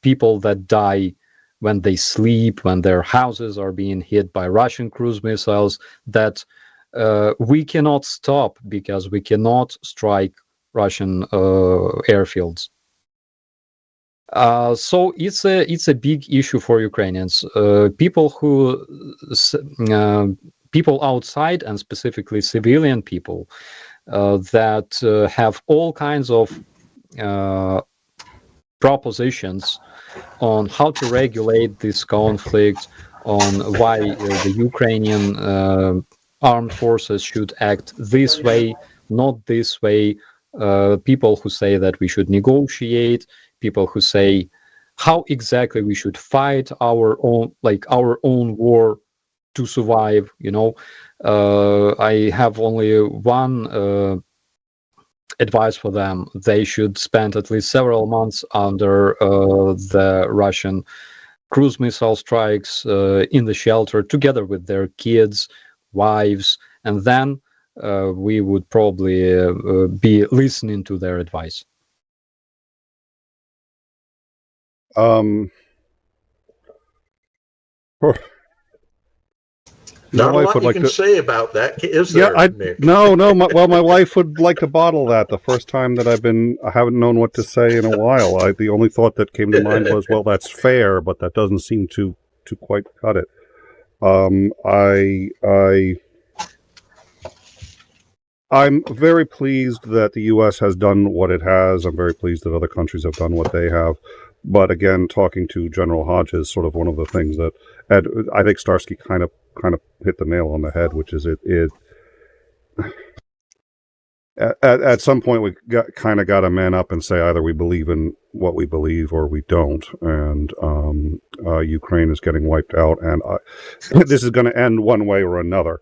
people that die when they sleep, when their houses are being hit by Russian cruise missiles, that we cannot stop because we cannot strike Russian airfields. So it's a big issue for Ukrainians. People outside, and specifically civilian people, that have all kinds of propositions on how to regulate this conflict, on why the Ukrainian armed forces should act this way, not this way. People who say that we should negotiate, people who say how exactly we should fight our own war to survive. You know, I have only one advice for them: they should spend at least several months under the Russian cruise missile strikes in the shelter, together with their kids, wives, and then we would probably be listening to their advice. Not a lot you can say about that, is there, Nick? No. My wife would like to bottle that. The first time that I haven't known what to say in a while. The only thought that came to mind was, well, that's fair, but that doesn't seem to quite cut it. I'm very pleased that the U.S. has done what it has. I'm very pleased that other countries have done what they have. But again, talking to General Hodges, sort of one of the things that I think Starsky kind of hit the nail on the head, which is at some point we got to man up and say either we believe in what we believe or we don't, and Ukraine is getting wiped out, and this is going to end one way or another,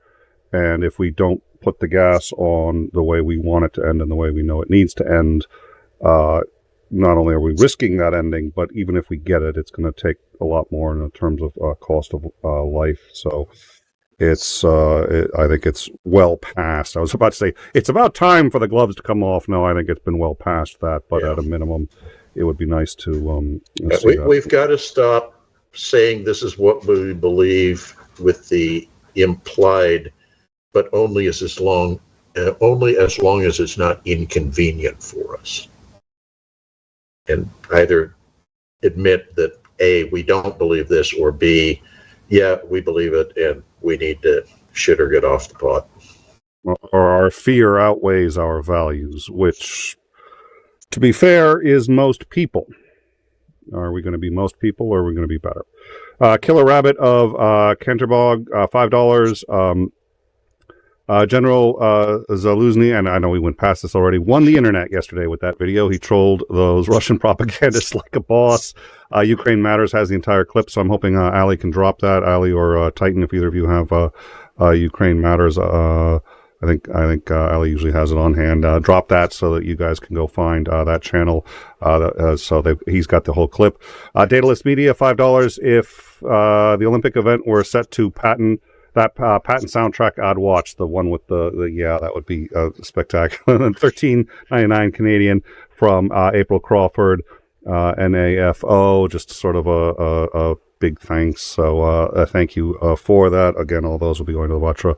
and if we don't put the gas on the way we want it to end and the way we know it needs to end, not only are we risking that ending, but even if we get it, it's going to take a lot more in terms of cost of life. So it's, I think it's well past. I was about to say, it's about time for the gloves to come off. No, I think it's been well past that, but at a minimum, it would be nice to we've got to stop saying this is what we believe with the implied, but only as long as it's not inconvenient for us. And either admit that A, we don't believe this, or B, yeah, we believe it and we need to shit or get off the pot. Or our fear outweighs our values, which, to be fair, is most people. Are we going to be most people, or are we going to be better? Killer Rabbit of 𝐶𝐚𝐬, $5. General 𝐒𝐨𝐻𝐿, and I know we went past this already, won the internet yesterday with that video. He trolled those Russian propagandists like a boss. Ukraine Matters has the entire clip, so I'm hoping Ali can drop that. Ali or Titan, if either of you have Ukraine Matters. I think Ali usually has it on hand. Drop that so that you guys can go find that channel. He's got the whole clip. Daedalus Media, $5. If the Olympic event were set to patent soundtrack, I'd watch the one with that would be spectacular. $13.99 Canadian from April Crawford, NAFO, just sort of a big thanks. So thank you for that. Again, all those will be going to the Vatra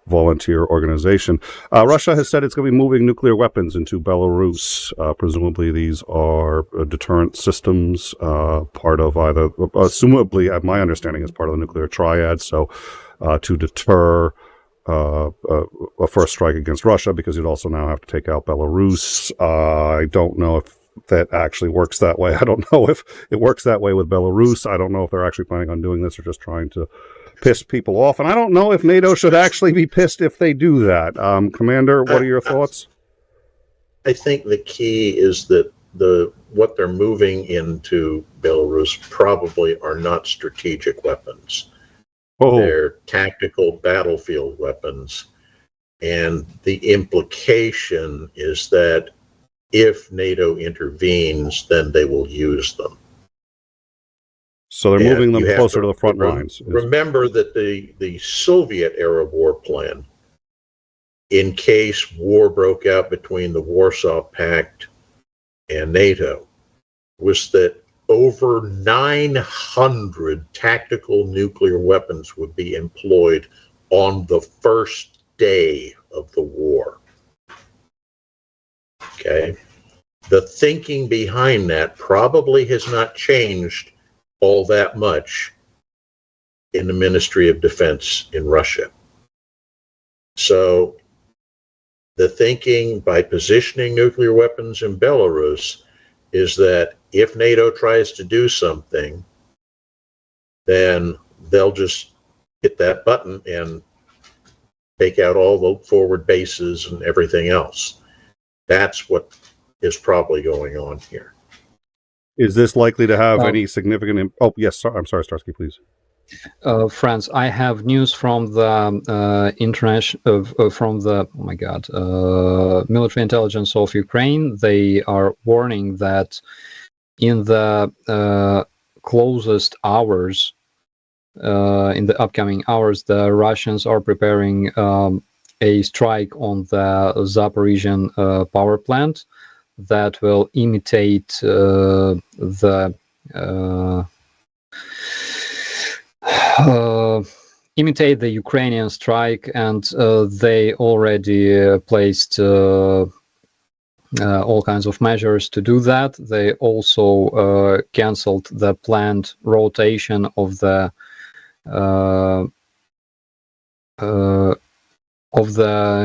volunteer organization. Russia has said it's going to be moving nuclear weapons into Belarus. Presumably these are deterrent systems, part of either, assumably, my understanding, is part of the nuclear triad. So to deter a first strike against Russia, because you'd also now have to take out Belarus. I don't know if that actually works that way. I don't know if it works that way with Belarus. I don't know if they're actually planning on doing this or just trying to piss people off. And I don't know if NATO should actually be pissed if they do that. Commander, what are your thoughts? I think the key is that what they're moving into Belarus probably are not strategic weapons. Oh. They're tactical battlefield weapons. And the implication is that if NATO intervenes, then they will use them. So they're moving them closer to the front lines. Remember that the Soviet-era war plan, in case war broke out between the Warsaw Pact and NATO, was that over 900 tactical nuclear weapons would be employed on the first day of the war. Okay. The thinking behind that probably has not changed all that much in the Ministry of Defense in Russia. So the thinking by positioning nuclear weapons in Belarus is that if NATO tries to do something, then they'll just hit that button and take out all the forward bases and everything else. That's what is probably going on here. Is this likely to have any significant... Oh, yes. I'm sorry, Starsky, please. Franz, I have news from the military intelligence of Ukraine. They are warning that in the closest hours, in the upcoming hours, the Russians are preparing a strike on the Zaporizhian power plant that will imitate imitate the Ukrainian strike, and they already placed all kinds of measures to do that. They also canceled the planned rotation of the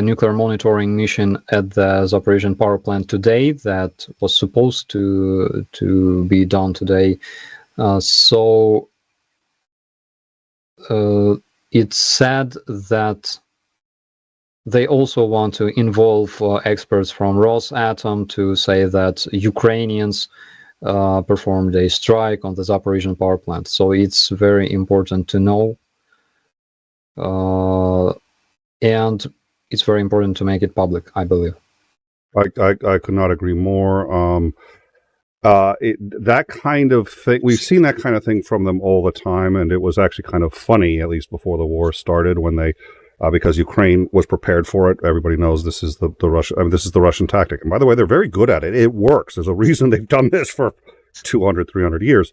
nuclear monitoring mission at the Zaporizhzhia power plant today. That was supposed to be done today. So it's said that they also want to involve experts from Rosatom to say that Ukrainians performed a strike on the Zaporizhzhia power plant. So it's very important to know. And it's very important to make it public, I believe. I could not agree more. That kind of thing, we've seen that kind of thing from them all the time, and it was actually kind of funny, at least before the war started, when they, because Ukraine was prepared for it. Everybody knows this is the Russian. I mean, this is the Russian tactic, and by the way, they're very good at it. It works. There's a reason they've done this for 200, 300 years.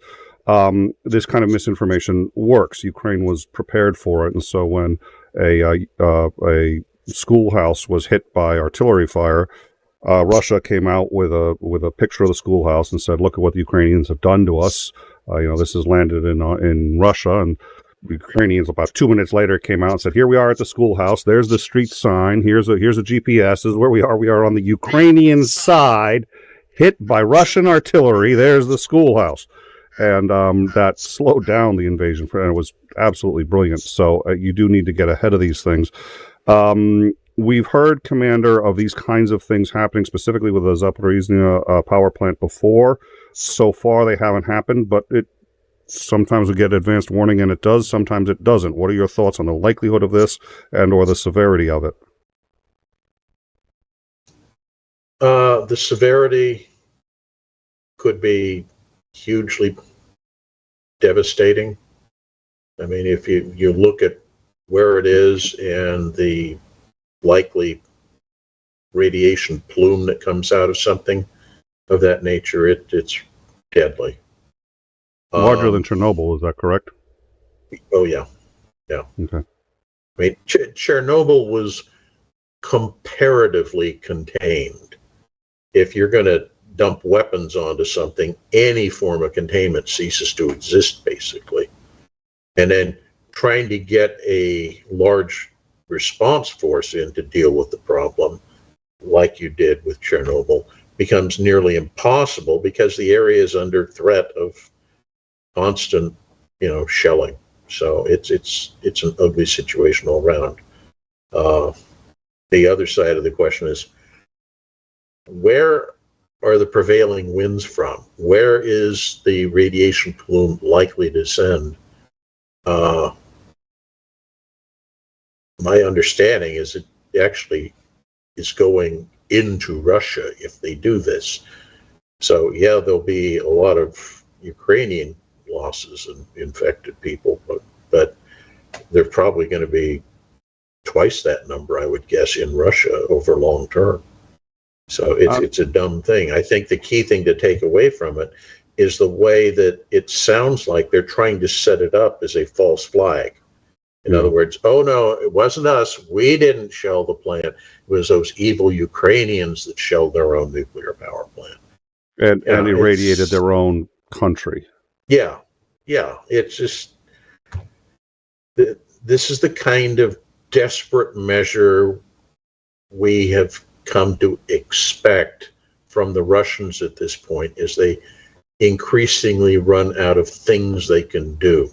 This kind of misinformation works. Ukraine was prepared for it, and so when a schoolhouse was hit by artillery fire, Russia came out with a picture of the schoolhouse and said, "Look at what the Ukrainians have done to us. This has landed in Russia." And the Ukrainians, about 2 minutes later, came out and said, "Here we are at the schoolhouse. There's the street sign. Here's a GPS. This is where we are. We are on the Ukrainian side, hit by Russian artillery. There's the schoolhouse." And that slowed down the invasion, and it was absolutely brilliant. So you do need to get ahead of these things. We've heard, Commander, of these kinds of things happening, specifically with the Zaporizhzhia power plant before. So far, they haven't happened, but sometimes we get advanced warning, and it does. Sometimes it doesn't. What are your thoughts on the likelihood of this and or the severity of it? The severity could be hugely devastating. I mean, if you look at where it is and the likely radiation plume that comes out of something of that nature, it's deadly. Larger than Chernobyl, is that correct? Oh, yeah. Yeah. Okay. I mean, Chernobyl was comparatively contained. If you're going to dump weapons onto something, any form of containment ceases to exist, basically. And then trying to get a large response force in to deal with the problem, like you did with Chernobyl, becomes nearly impossible because the area is under threat of constant, shelling. So it's an ugly situation all around. The other side of the question is, where are the prevailing winds from? Where is the radiation plume likely to descend? My understanding is it actually is going into Russia if they do this. So yeah, there'll be a lot of Ukrainian losses and infected people, but there's probably going to be twice that number, I would guess, in Russia over long term. So it's a dumb thing. I think the key thing to take away from it is the way that it sounds like they're trying to set it up as a false flag. In other words, oh no, it wasn't us. We didn't shell the plant. It was those evil Ukrainians that shelled their own nuclear power plant. And irradiated their own country. Yeah. It's just, this is the kind of desperate measure we have come to expect from the Russians at this point, as they increasingly run out of things they can do.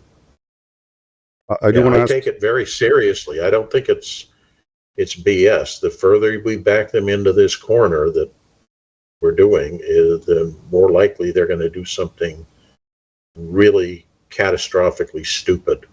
I take it very seriously. I don't think it's BS. The further we back them into this corner that we're doing, the more likely they're going to do something really catastrophically stupid.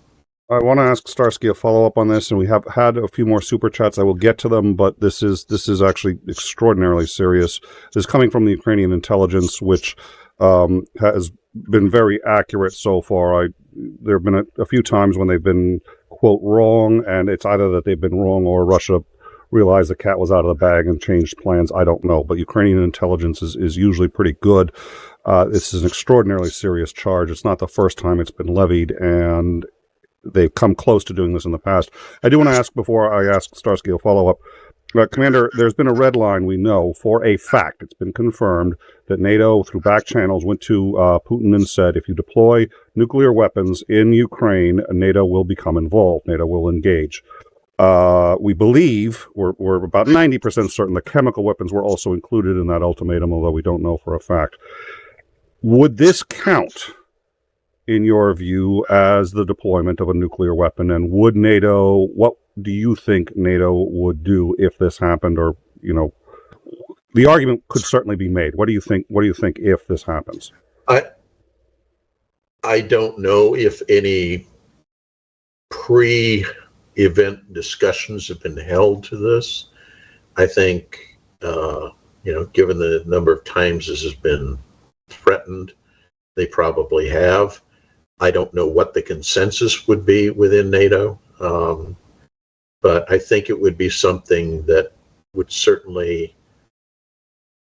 I want to ask Starsky a follow-up on this, and we have had a few more super chats. I will get to them, but this is actually extraordinarily serious. This is coming from the Ukrainian intelligence, which has been very accurate so far. There have been a few times when they've been, quote, wrong, and it's either that they've been wrong or Russia realized the cat was out of the bag and changed plans. I don't know, but Ukrainian intelligence is usually pretty good. This is an extraordinarily serious charge. It's not the first time it's been levied, and they've come close to doing this in the past. I do want to ask, before I ask Starsky a follow-up, Commander, there's been a red line, we know, for a fact. It's been confirmed that NATO, through back channels, went to Putin and said, if you deploy nuclear weapons in Ukraine, NATO will become involved. NATO will engage. We believe, we're about 90% certain, the chemical weapons were also included in that ultimatum, although we don't know for a fact. Would this count, in your view, as the deployment of a nuclear weapon? And would NATO, what do you think NATO would do if this happened? Or, you know, the argument could certainly be made. What do you think if this happens? I don't know if any pre-event discussions have been held to this. I think, given the number of times this has been threatened, they probably have. I don't know what the consensus would be within NATO, but I think it would be something that would certainly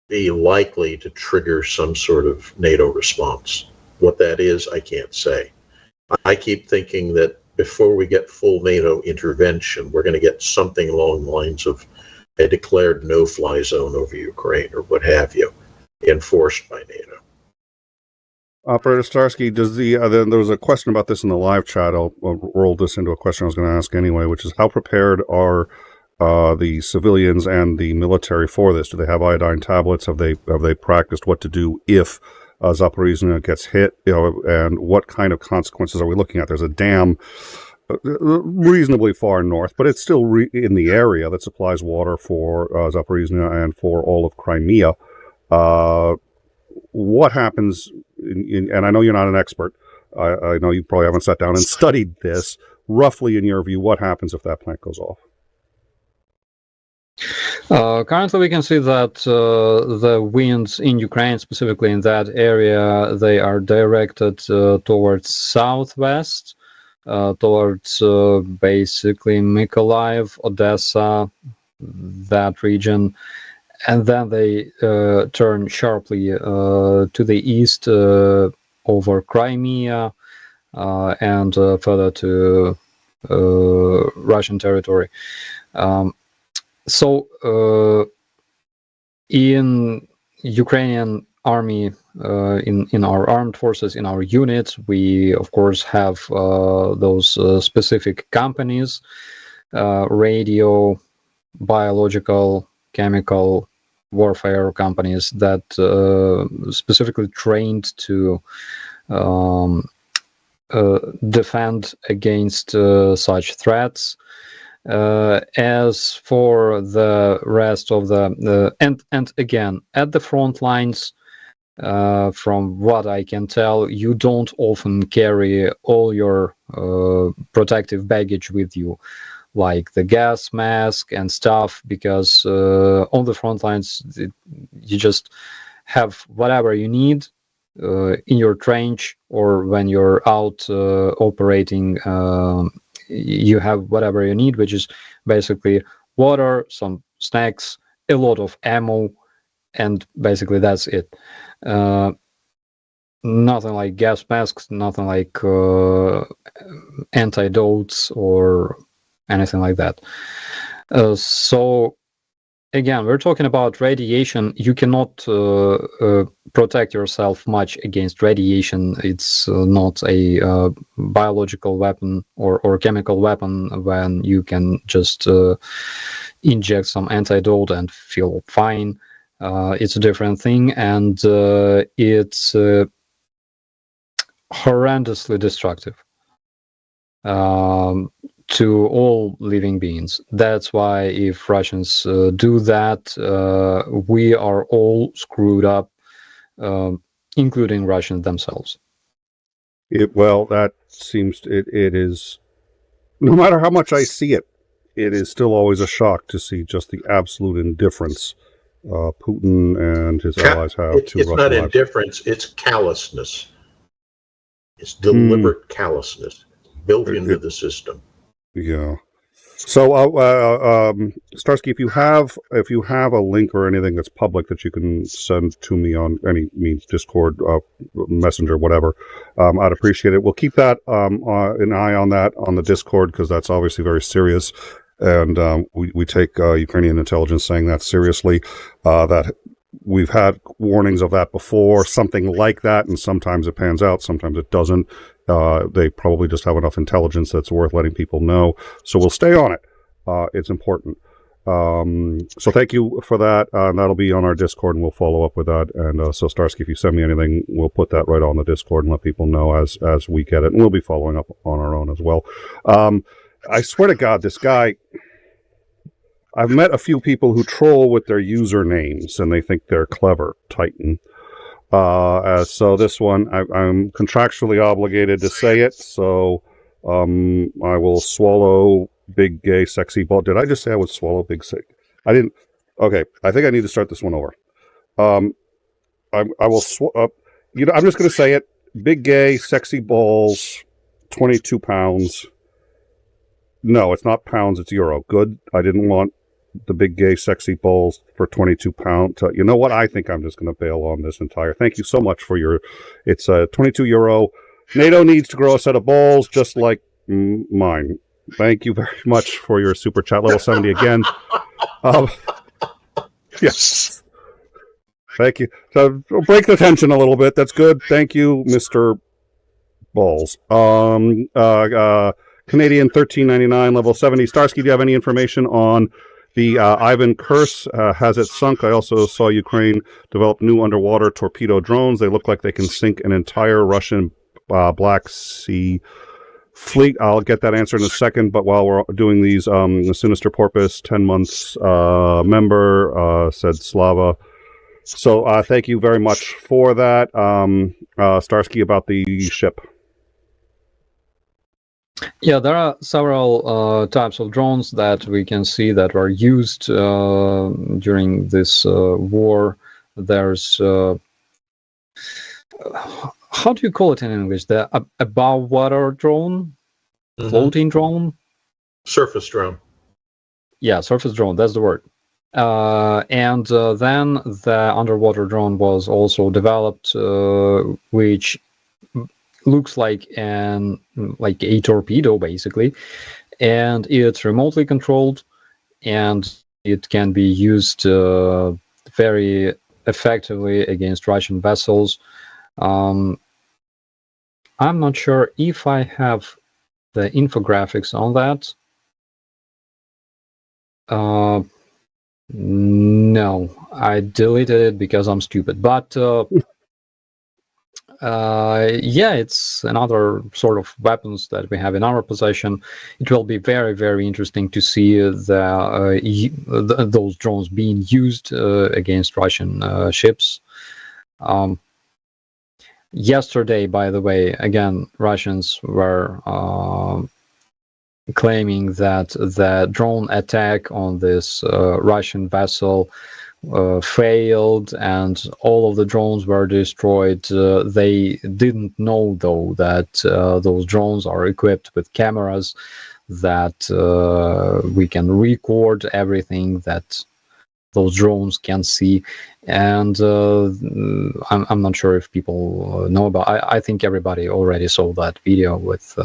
be likely to trigger some sort of NATO response. What that is, I can't say. I keep thinking that before we get full NATO intervention, we're going to get something along the lines of a declared no-fly zone over Ukraine or what have you, enforced by NATO. Operator Starsky, there was a question about this in the live chat. I'll roll this into a question I was going to ask anyway, which is how prepared are the civilians and the military for this? Do they have iodine tablets? Have they practiced what to do if 𝐍𝐢𝐜𝐴 gets hit? And what kind of consequences are we looking at? There's a dam reasonably far north, but it's still in the area that supplies water for 𝐍𝐢𝐜𝐴 and for all of Crimea. What happens, and I know you're not an expert, I know you probably haven't sat down and studied this, roughly in your view, what happens if that plant goes off? Currently, we can see that the winds in Ukraine, specifically in that area, they are directed towards southwest, towards basically Mykolaiv, Odessa, that region. And then they turn sharply to the east over Crimea and further to Russian territory. So in Ukrainian army, in our armed forces, in our units, we of course have those specific companies, radio, biological, chemical warfare companies that specifically trained to defend against such threats. As for the rest of the and again, at the front lines, from what I can tell, you don't often carry all your protective baggage with you, like the gas mask and stuff, because on the front lines, you just have whatever you need in your trench, or when you're out operating, you have whatever you need, which is basically water, some snacks, a lot of ammo, and basically that's it. Nothing like gas masks, nothing like antidotes or anything like that. So again, we're talking about radiation. You cannot protect yourself much against radiation. It's not a biological weapon or chemical weapon when you can just inject some antidote and feel fine. It's a different thing, and it's horrendously destructive to all living beings. That's why if Russians do that, we are all screwed up, including Russians themselves. Well, that seems, it is, no matter how much I see it, it is still always a shock to see just the absolute indifference Putin and his allies have to Russian lives. It's not indifference, it's callousness. It's deliberate callousness built into the system. Yeah. So, Starsky, if you have a link or anything that's public that you can send to me on any means, Discord, Messenger, whatever, I'd appreciate it. We'll keep that an eye on that on the Discord, because that's obviously very serious, and we take Ukrainian intelligence saying that seriously. That we've had warnings of that before, something like that, and sometimes it pans out, sometimes it doesn't. They probably just have enough intelligence that's worth letting people know. So we'll stay on it. It's important. So thank you for that. That'll be on our Discord, and we'll follow up with that. And so Starsky, if you send me anything, we'll put that right on the Discord and let people know as we get it. And we'll be following up on our own as well. I swear to God, this guy... I've met a few people who troll with their usernames, and they think they're clever. Titan. So this one, I'm contractually obligated to say it, so I will swallow big, gay, sexy ball. Did I just say I would swallow big, sexy? I didn't. Okay, I think I need to start this one over. I will, I'm just going to say it. Big, gay, sexy balls, 22 pounds. No, it's not pounds, it's euro. Good. I didn't want the big, gay, sexy balls for 22 pounds. You know what? I think I'm just going to bail on this entire. Thank you so much for your. It's 22 euro. NATO needs to grow a set of balls just like mine. Thank you very much for your super chat. Level 70 again. Yes. Thank you. So we'll break the tension a little bit. That's good. Thank you, Mr. Balls. Canadian 13.99, level 70. Starsky, do you have any information on the Ivan curse? Has it sunk? I also saw Ukraine develop new underwater torpedo drones. They look like they can sink an entire Russian Black Sea fleet. I'll get that answer in a second, but while we're doing these, the Sinister Porpoise, 10 months member, said Slava. So thank you very much for that. Starsky, about the ship. Yeah, there are several types of drones that we can see that were used during this war. There's how do you call it in English? The above water drone, floating drone, surface drone. Yeah, surface drone. That's the word. And then the underwater drone was also developed, which looks like a torpedo basically, and it's remotely controlled, and it can be used very effectively against Russian vessels. I'm not sure if I have the infographics on that. No, I deleted it because I'm stupid, but yeah, it's another sort of weapons that we have in our possession. It will be very, very interesting to see those drones being used against Russian ships. Yesterday, by the way, again, Russians were claiming that the drone attack on this Russian vessel failed and all of the drones were destroyed. They didn't know, though, that those drones are equipped with cameras that we can record everything that those drones can see. And I'm not sure if people know about. I think everybody already saw that video with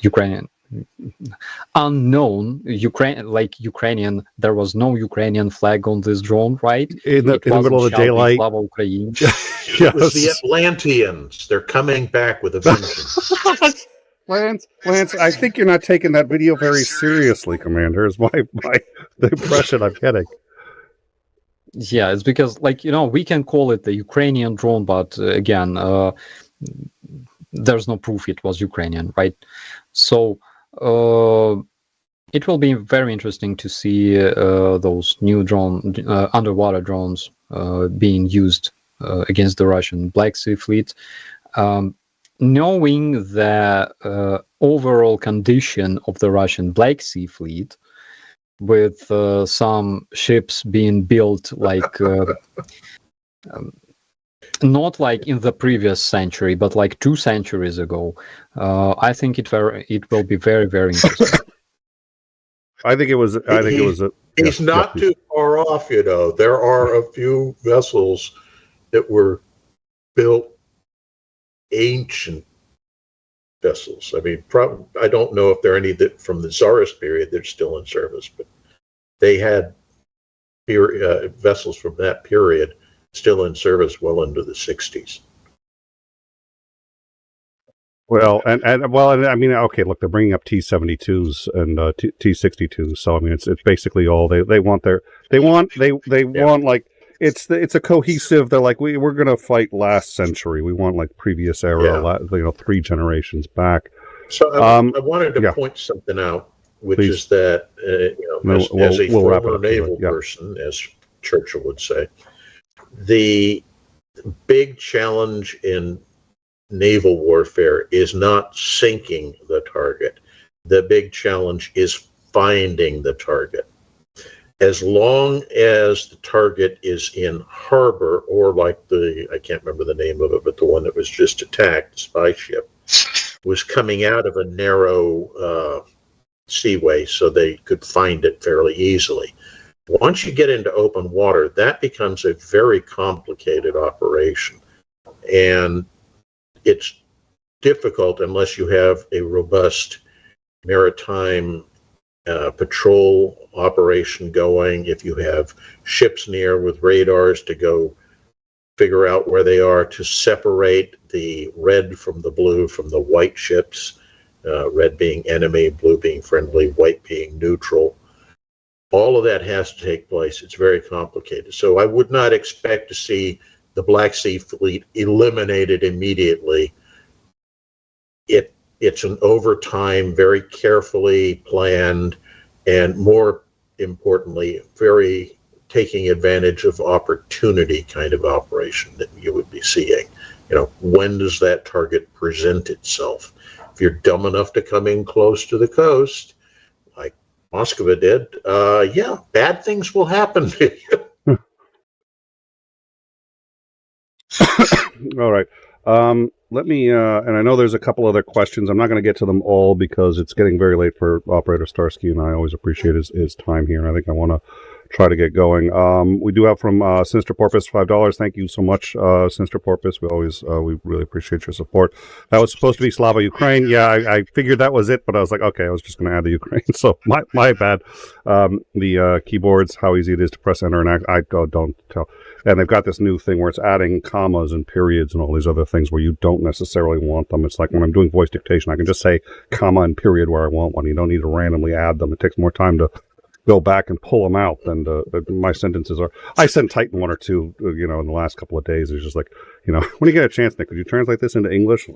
Ukrainian unknown Ukrainian. There was no Ukrainian flag on this drone, right? In the middle of the daylight. It was the Atlanteans. They're coming back with a vengeance. Lance, I think you're not taking that video very seriously, Commander, is the impression I'm getting. Yeah, it's because, we can call it the Ukrainian drone, but again, there's no proof it was Ukrainian, right? So it will be very interesting to see those new underwater drones being used against the Russian Black Sea fleet. Knowing the overall condition of the Russian Black Sea fleet, with some ships being built not like in the previous century, but like 2 centuries ago, I think it will be very, very interesting. I think it was. I think it was. He's not too far off. There are a few vessels that were built ancient vessels. I mean, I don't know if there are any that from the Tsarist period that are still in service, but they had vessels from that period still in service well into the 60s. Well, and I mean, okay, look, they're bringing up T-72s and T-62s, so I mean, it's basically all they want want like it's a cohesive. They're like we're gonna fight last century. We want like previous era, 3 generations back. So I wanted to point something out, which is that as a former naval person, as Churchill would say, the big challenge in naval warfare is not sinking the target. The big challenge is finding the target. As long as the target is in harbor, or like I can't remember the name of it, but the one that was just attacked, the spy ship, was coming out of a narrow seaway so they could find it fairly easily. Once you get into open water, that becomes a very complicated operation. And it's difficult unless you have a robust maritime patrol operation going. If you have ships near with radars to go figure out where they are, to separate the red from the blue from the white ships, red being enemy, blue being friendly, white being neutral. All of that has to take place. It's very complicated. So I would not expect to see the Black Sea Fleet eliminated immediately. It's an overtime, very carefully planned, and more importantly, very taking advantage of opportunity kind of operation that you would be seeing. When does that target present itself? If you're dumb enough to come in close to the coast, like Moskva did, bad things will happen to you. All right. Let me, and I know there's a couple other questions. I'm not going to get to them all because it's getting very late for Operator Starsky, and I always appreciate his time here, and I think I want to try to get going. We do have from Sinister Porpoise $5. Thank you so much, Sinister Porpoise. We really appreciate your support. That was supposed to be Slava Ukraine. Yeah, I figured that was it, but I was like, okay, I was just going to add the Ukraine. So my bad. The keyboards, how easy it is to press enter and I don't tell. And they've got this new thing where it's adding commas and periods and all these other things where you don't necessarily want them. It's like when I'm doing voice dictation, I can just say comma and period where I want one. You don't need to randomly add them. It takes more time to go back and pull them out than my sentences are. I sent Titan one or two, in the last couple of days. It's just like, when you get a chance, Nick, could you translate this into English?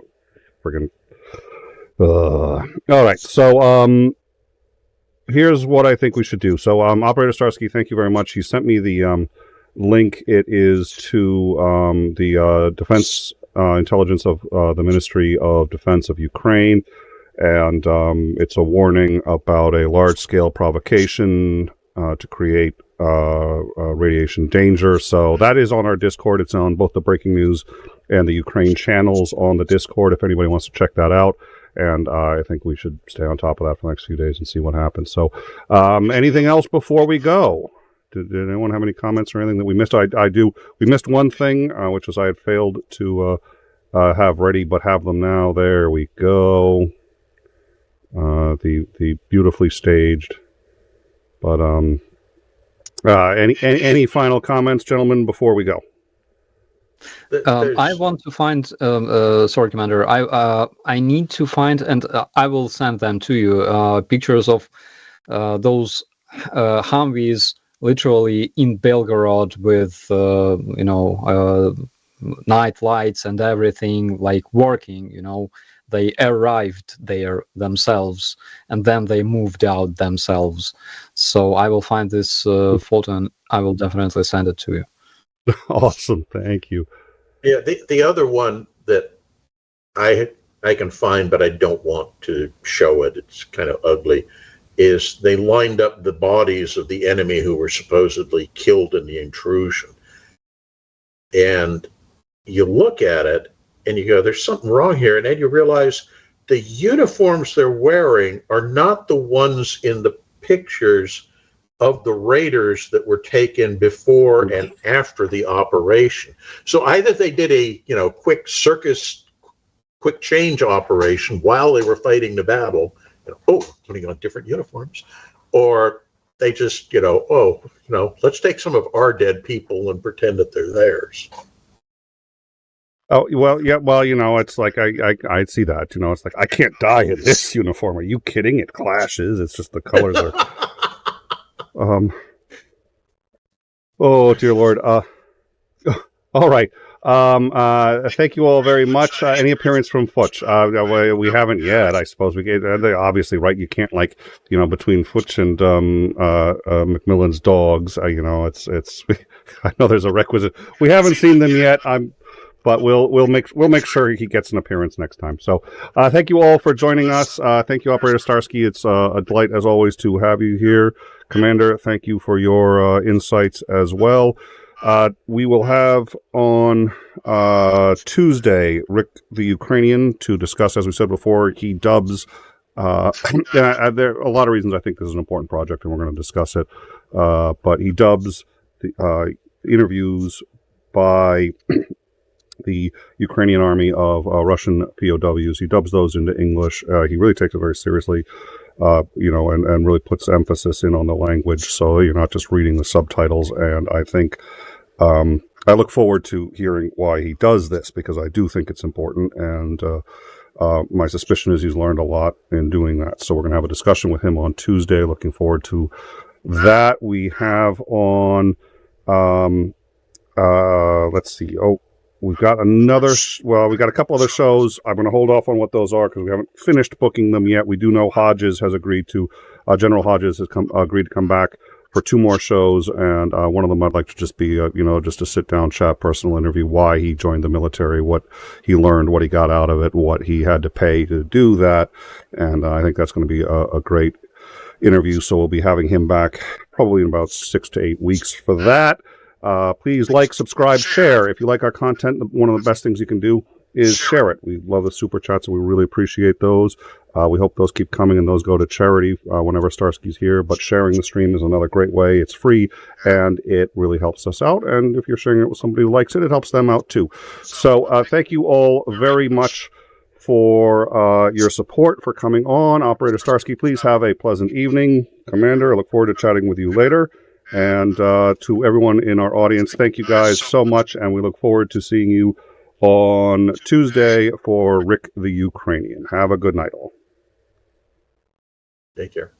Friggin'. All right. So, here's what I think we should do. So, Operator Starsky, thank you very much. He sent me the link. It is to the Defense Intelligence of the Ministry of Defense of Ukraine. And it's a warning about a large-scale provocation to create radiation danger. So that is on our Discord. It's on both the Breaking News and the Ukraine channels on the Discord if anybody wants to check that out. And I think we should stay on top of that for the next few days and see what happens. So anything else before we go? Did anyone have any comments or anything that we missed? We missed one thing, which was I had failed to have ready, but have them now. There we go. The beautifully staged, but any final comments, gentlemen, before we go? I want to find sorry, Commander, I need to find, and I will send them to you, pictures of those Humvees literally in Belgorod with night lights and everything, like working. They arrived there themselves, and then they moved out themselves. So I will find this photo, and I will definitely send it to you. Awesome, thank you. Yeah, the other one that I can find, but I don't want to show it, it's kind of ugly, is they lined up the bodies of the enemy who were supposedly killed in the intrusion. And you look at it, and you go, there's something wrong here. And then you realize the uniforms they're wearing are not the ones in the pictures of the raiders that were taken before and after the operation. So either they did a, quick change operation while they were fighting the battle, putting on different uniforms, or they just, let's take some of our dead people and pretend that they're theirs. Oh, well, yeah, well, it's like, I see that, it's like, I can't die in this uniform. Are you kidding? It clashes. It's just the colors are, oh, dear Lord. All right. Thank you all very much. Any appearance from Futch? We haven't yet, I suppose. They're obviously right. You can't, between Futch and Macmillan's dogs, it's I know there's a requisite. We haven't seen them yet. But we'll make sure he gets an appearance next time. So thank you all for joining us. Thank you, Operator Starsky. It's a delight as always to have you here, Commander. Thank you for your insights as well. We will have on Tuesday Rick the Ukrainian to discuss, as we said before, he dubs. There are a lot of reasons I think this is an important project, and we're going to discuss it. But he dubs the interviews by the Ukrainian army of Russian POWs. He dubs those into English. He really takes it very seriously, and really puts emphasis in on the language. So you're not just reading the subtitles. And I think I look forward to hearing why he does this, because I do think it's important. And my suspicion is he's learned a lot in doing that. So we're going to have a discussion with him on Tuesday. Looking forward to that. We have on, let's see. We've got we got a couple other shows. I'm going to hold off on what those are because we haven't finished booking them yet. We do know Hodges has agreed to, General Hodges has agreed to come back for 2 more shows. And one of them I'd like to just be, just a sit down chat, personal interview, why he joined the military, what he learned, what he got out of it, what he had to pay to do that. And I think that's going to be a great interview. So we'll be having him back probably in about 6 to 8 weeks for that. Please like, subscribe, share. If you like our content, one of the best things you can do is share it. We love the super chats, and we really appreciate those. We hope those keep coming, and those go to charity whenever Starsky's here. But sharing the stream is another great way. It's free, and it really helps us out. And if you're sharing it with somebody who likes it, it helps them out too. So thank you all very much for your support, for coming on. Operator Starsky, please have a pleasant evening. Commander, I look forward to chatting with you later. And to everyone in our audience, thank you guys so much, and we look forward to seeing you on Tuesday for Rick the Ukrainian. Have a good night all. Take care.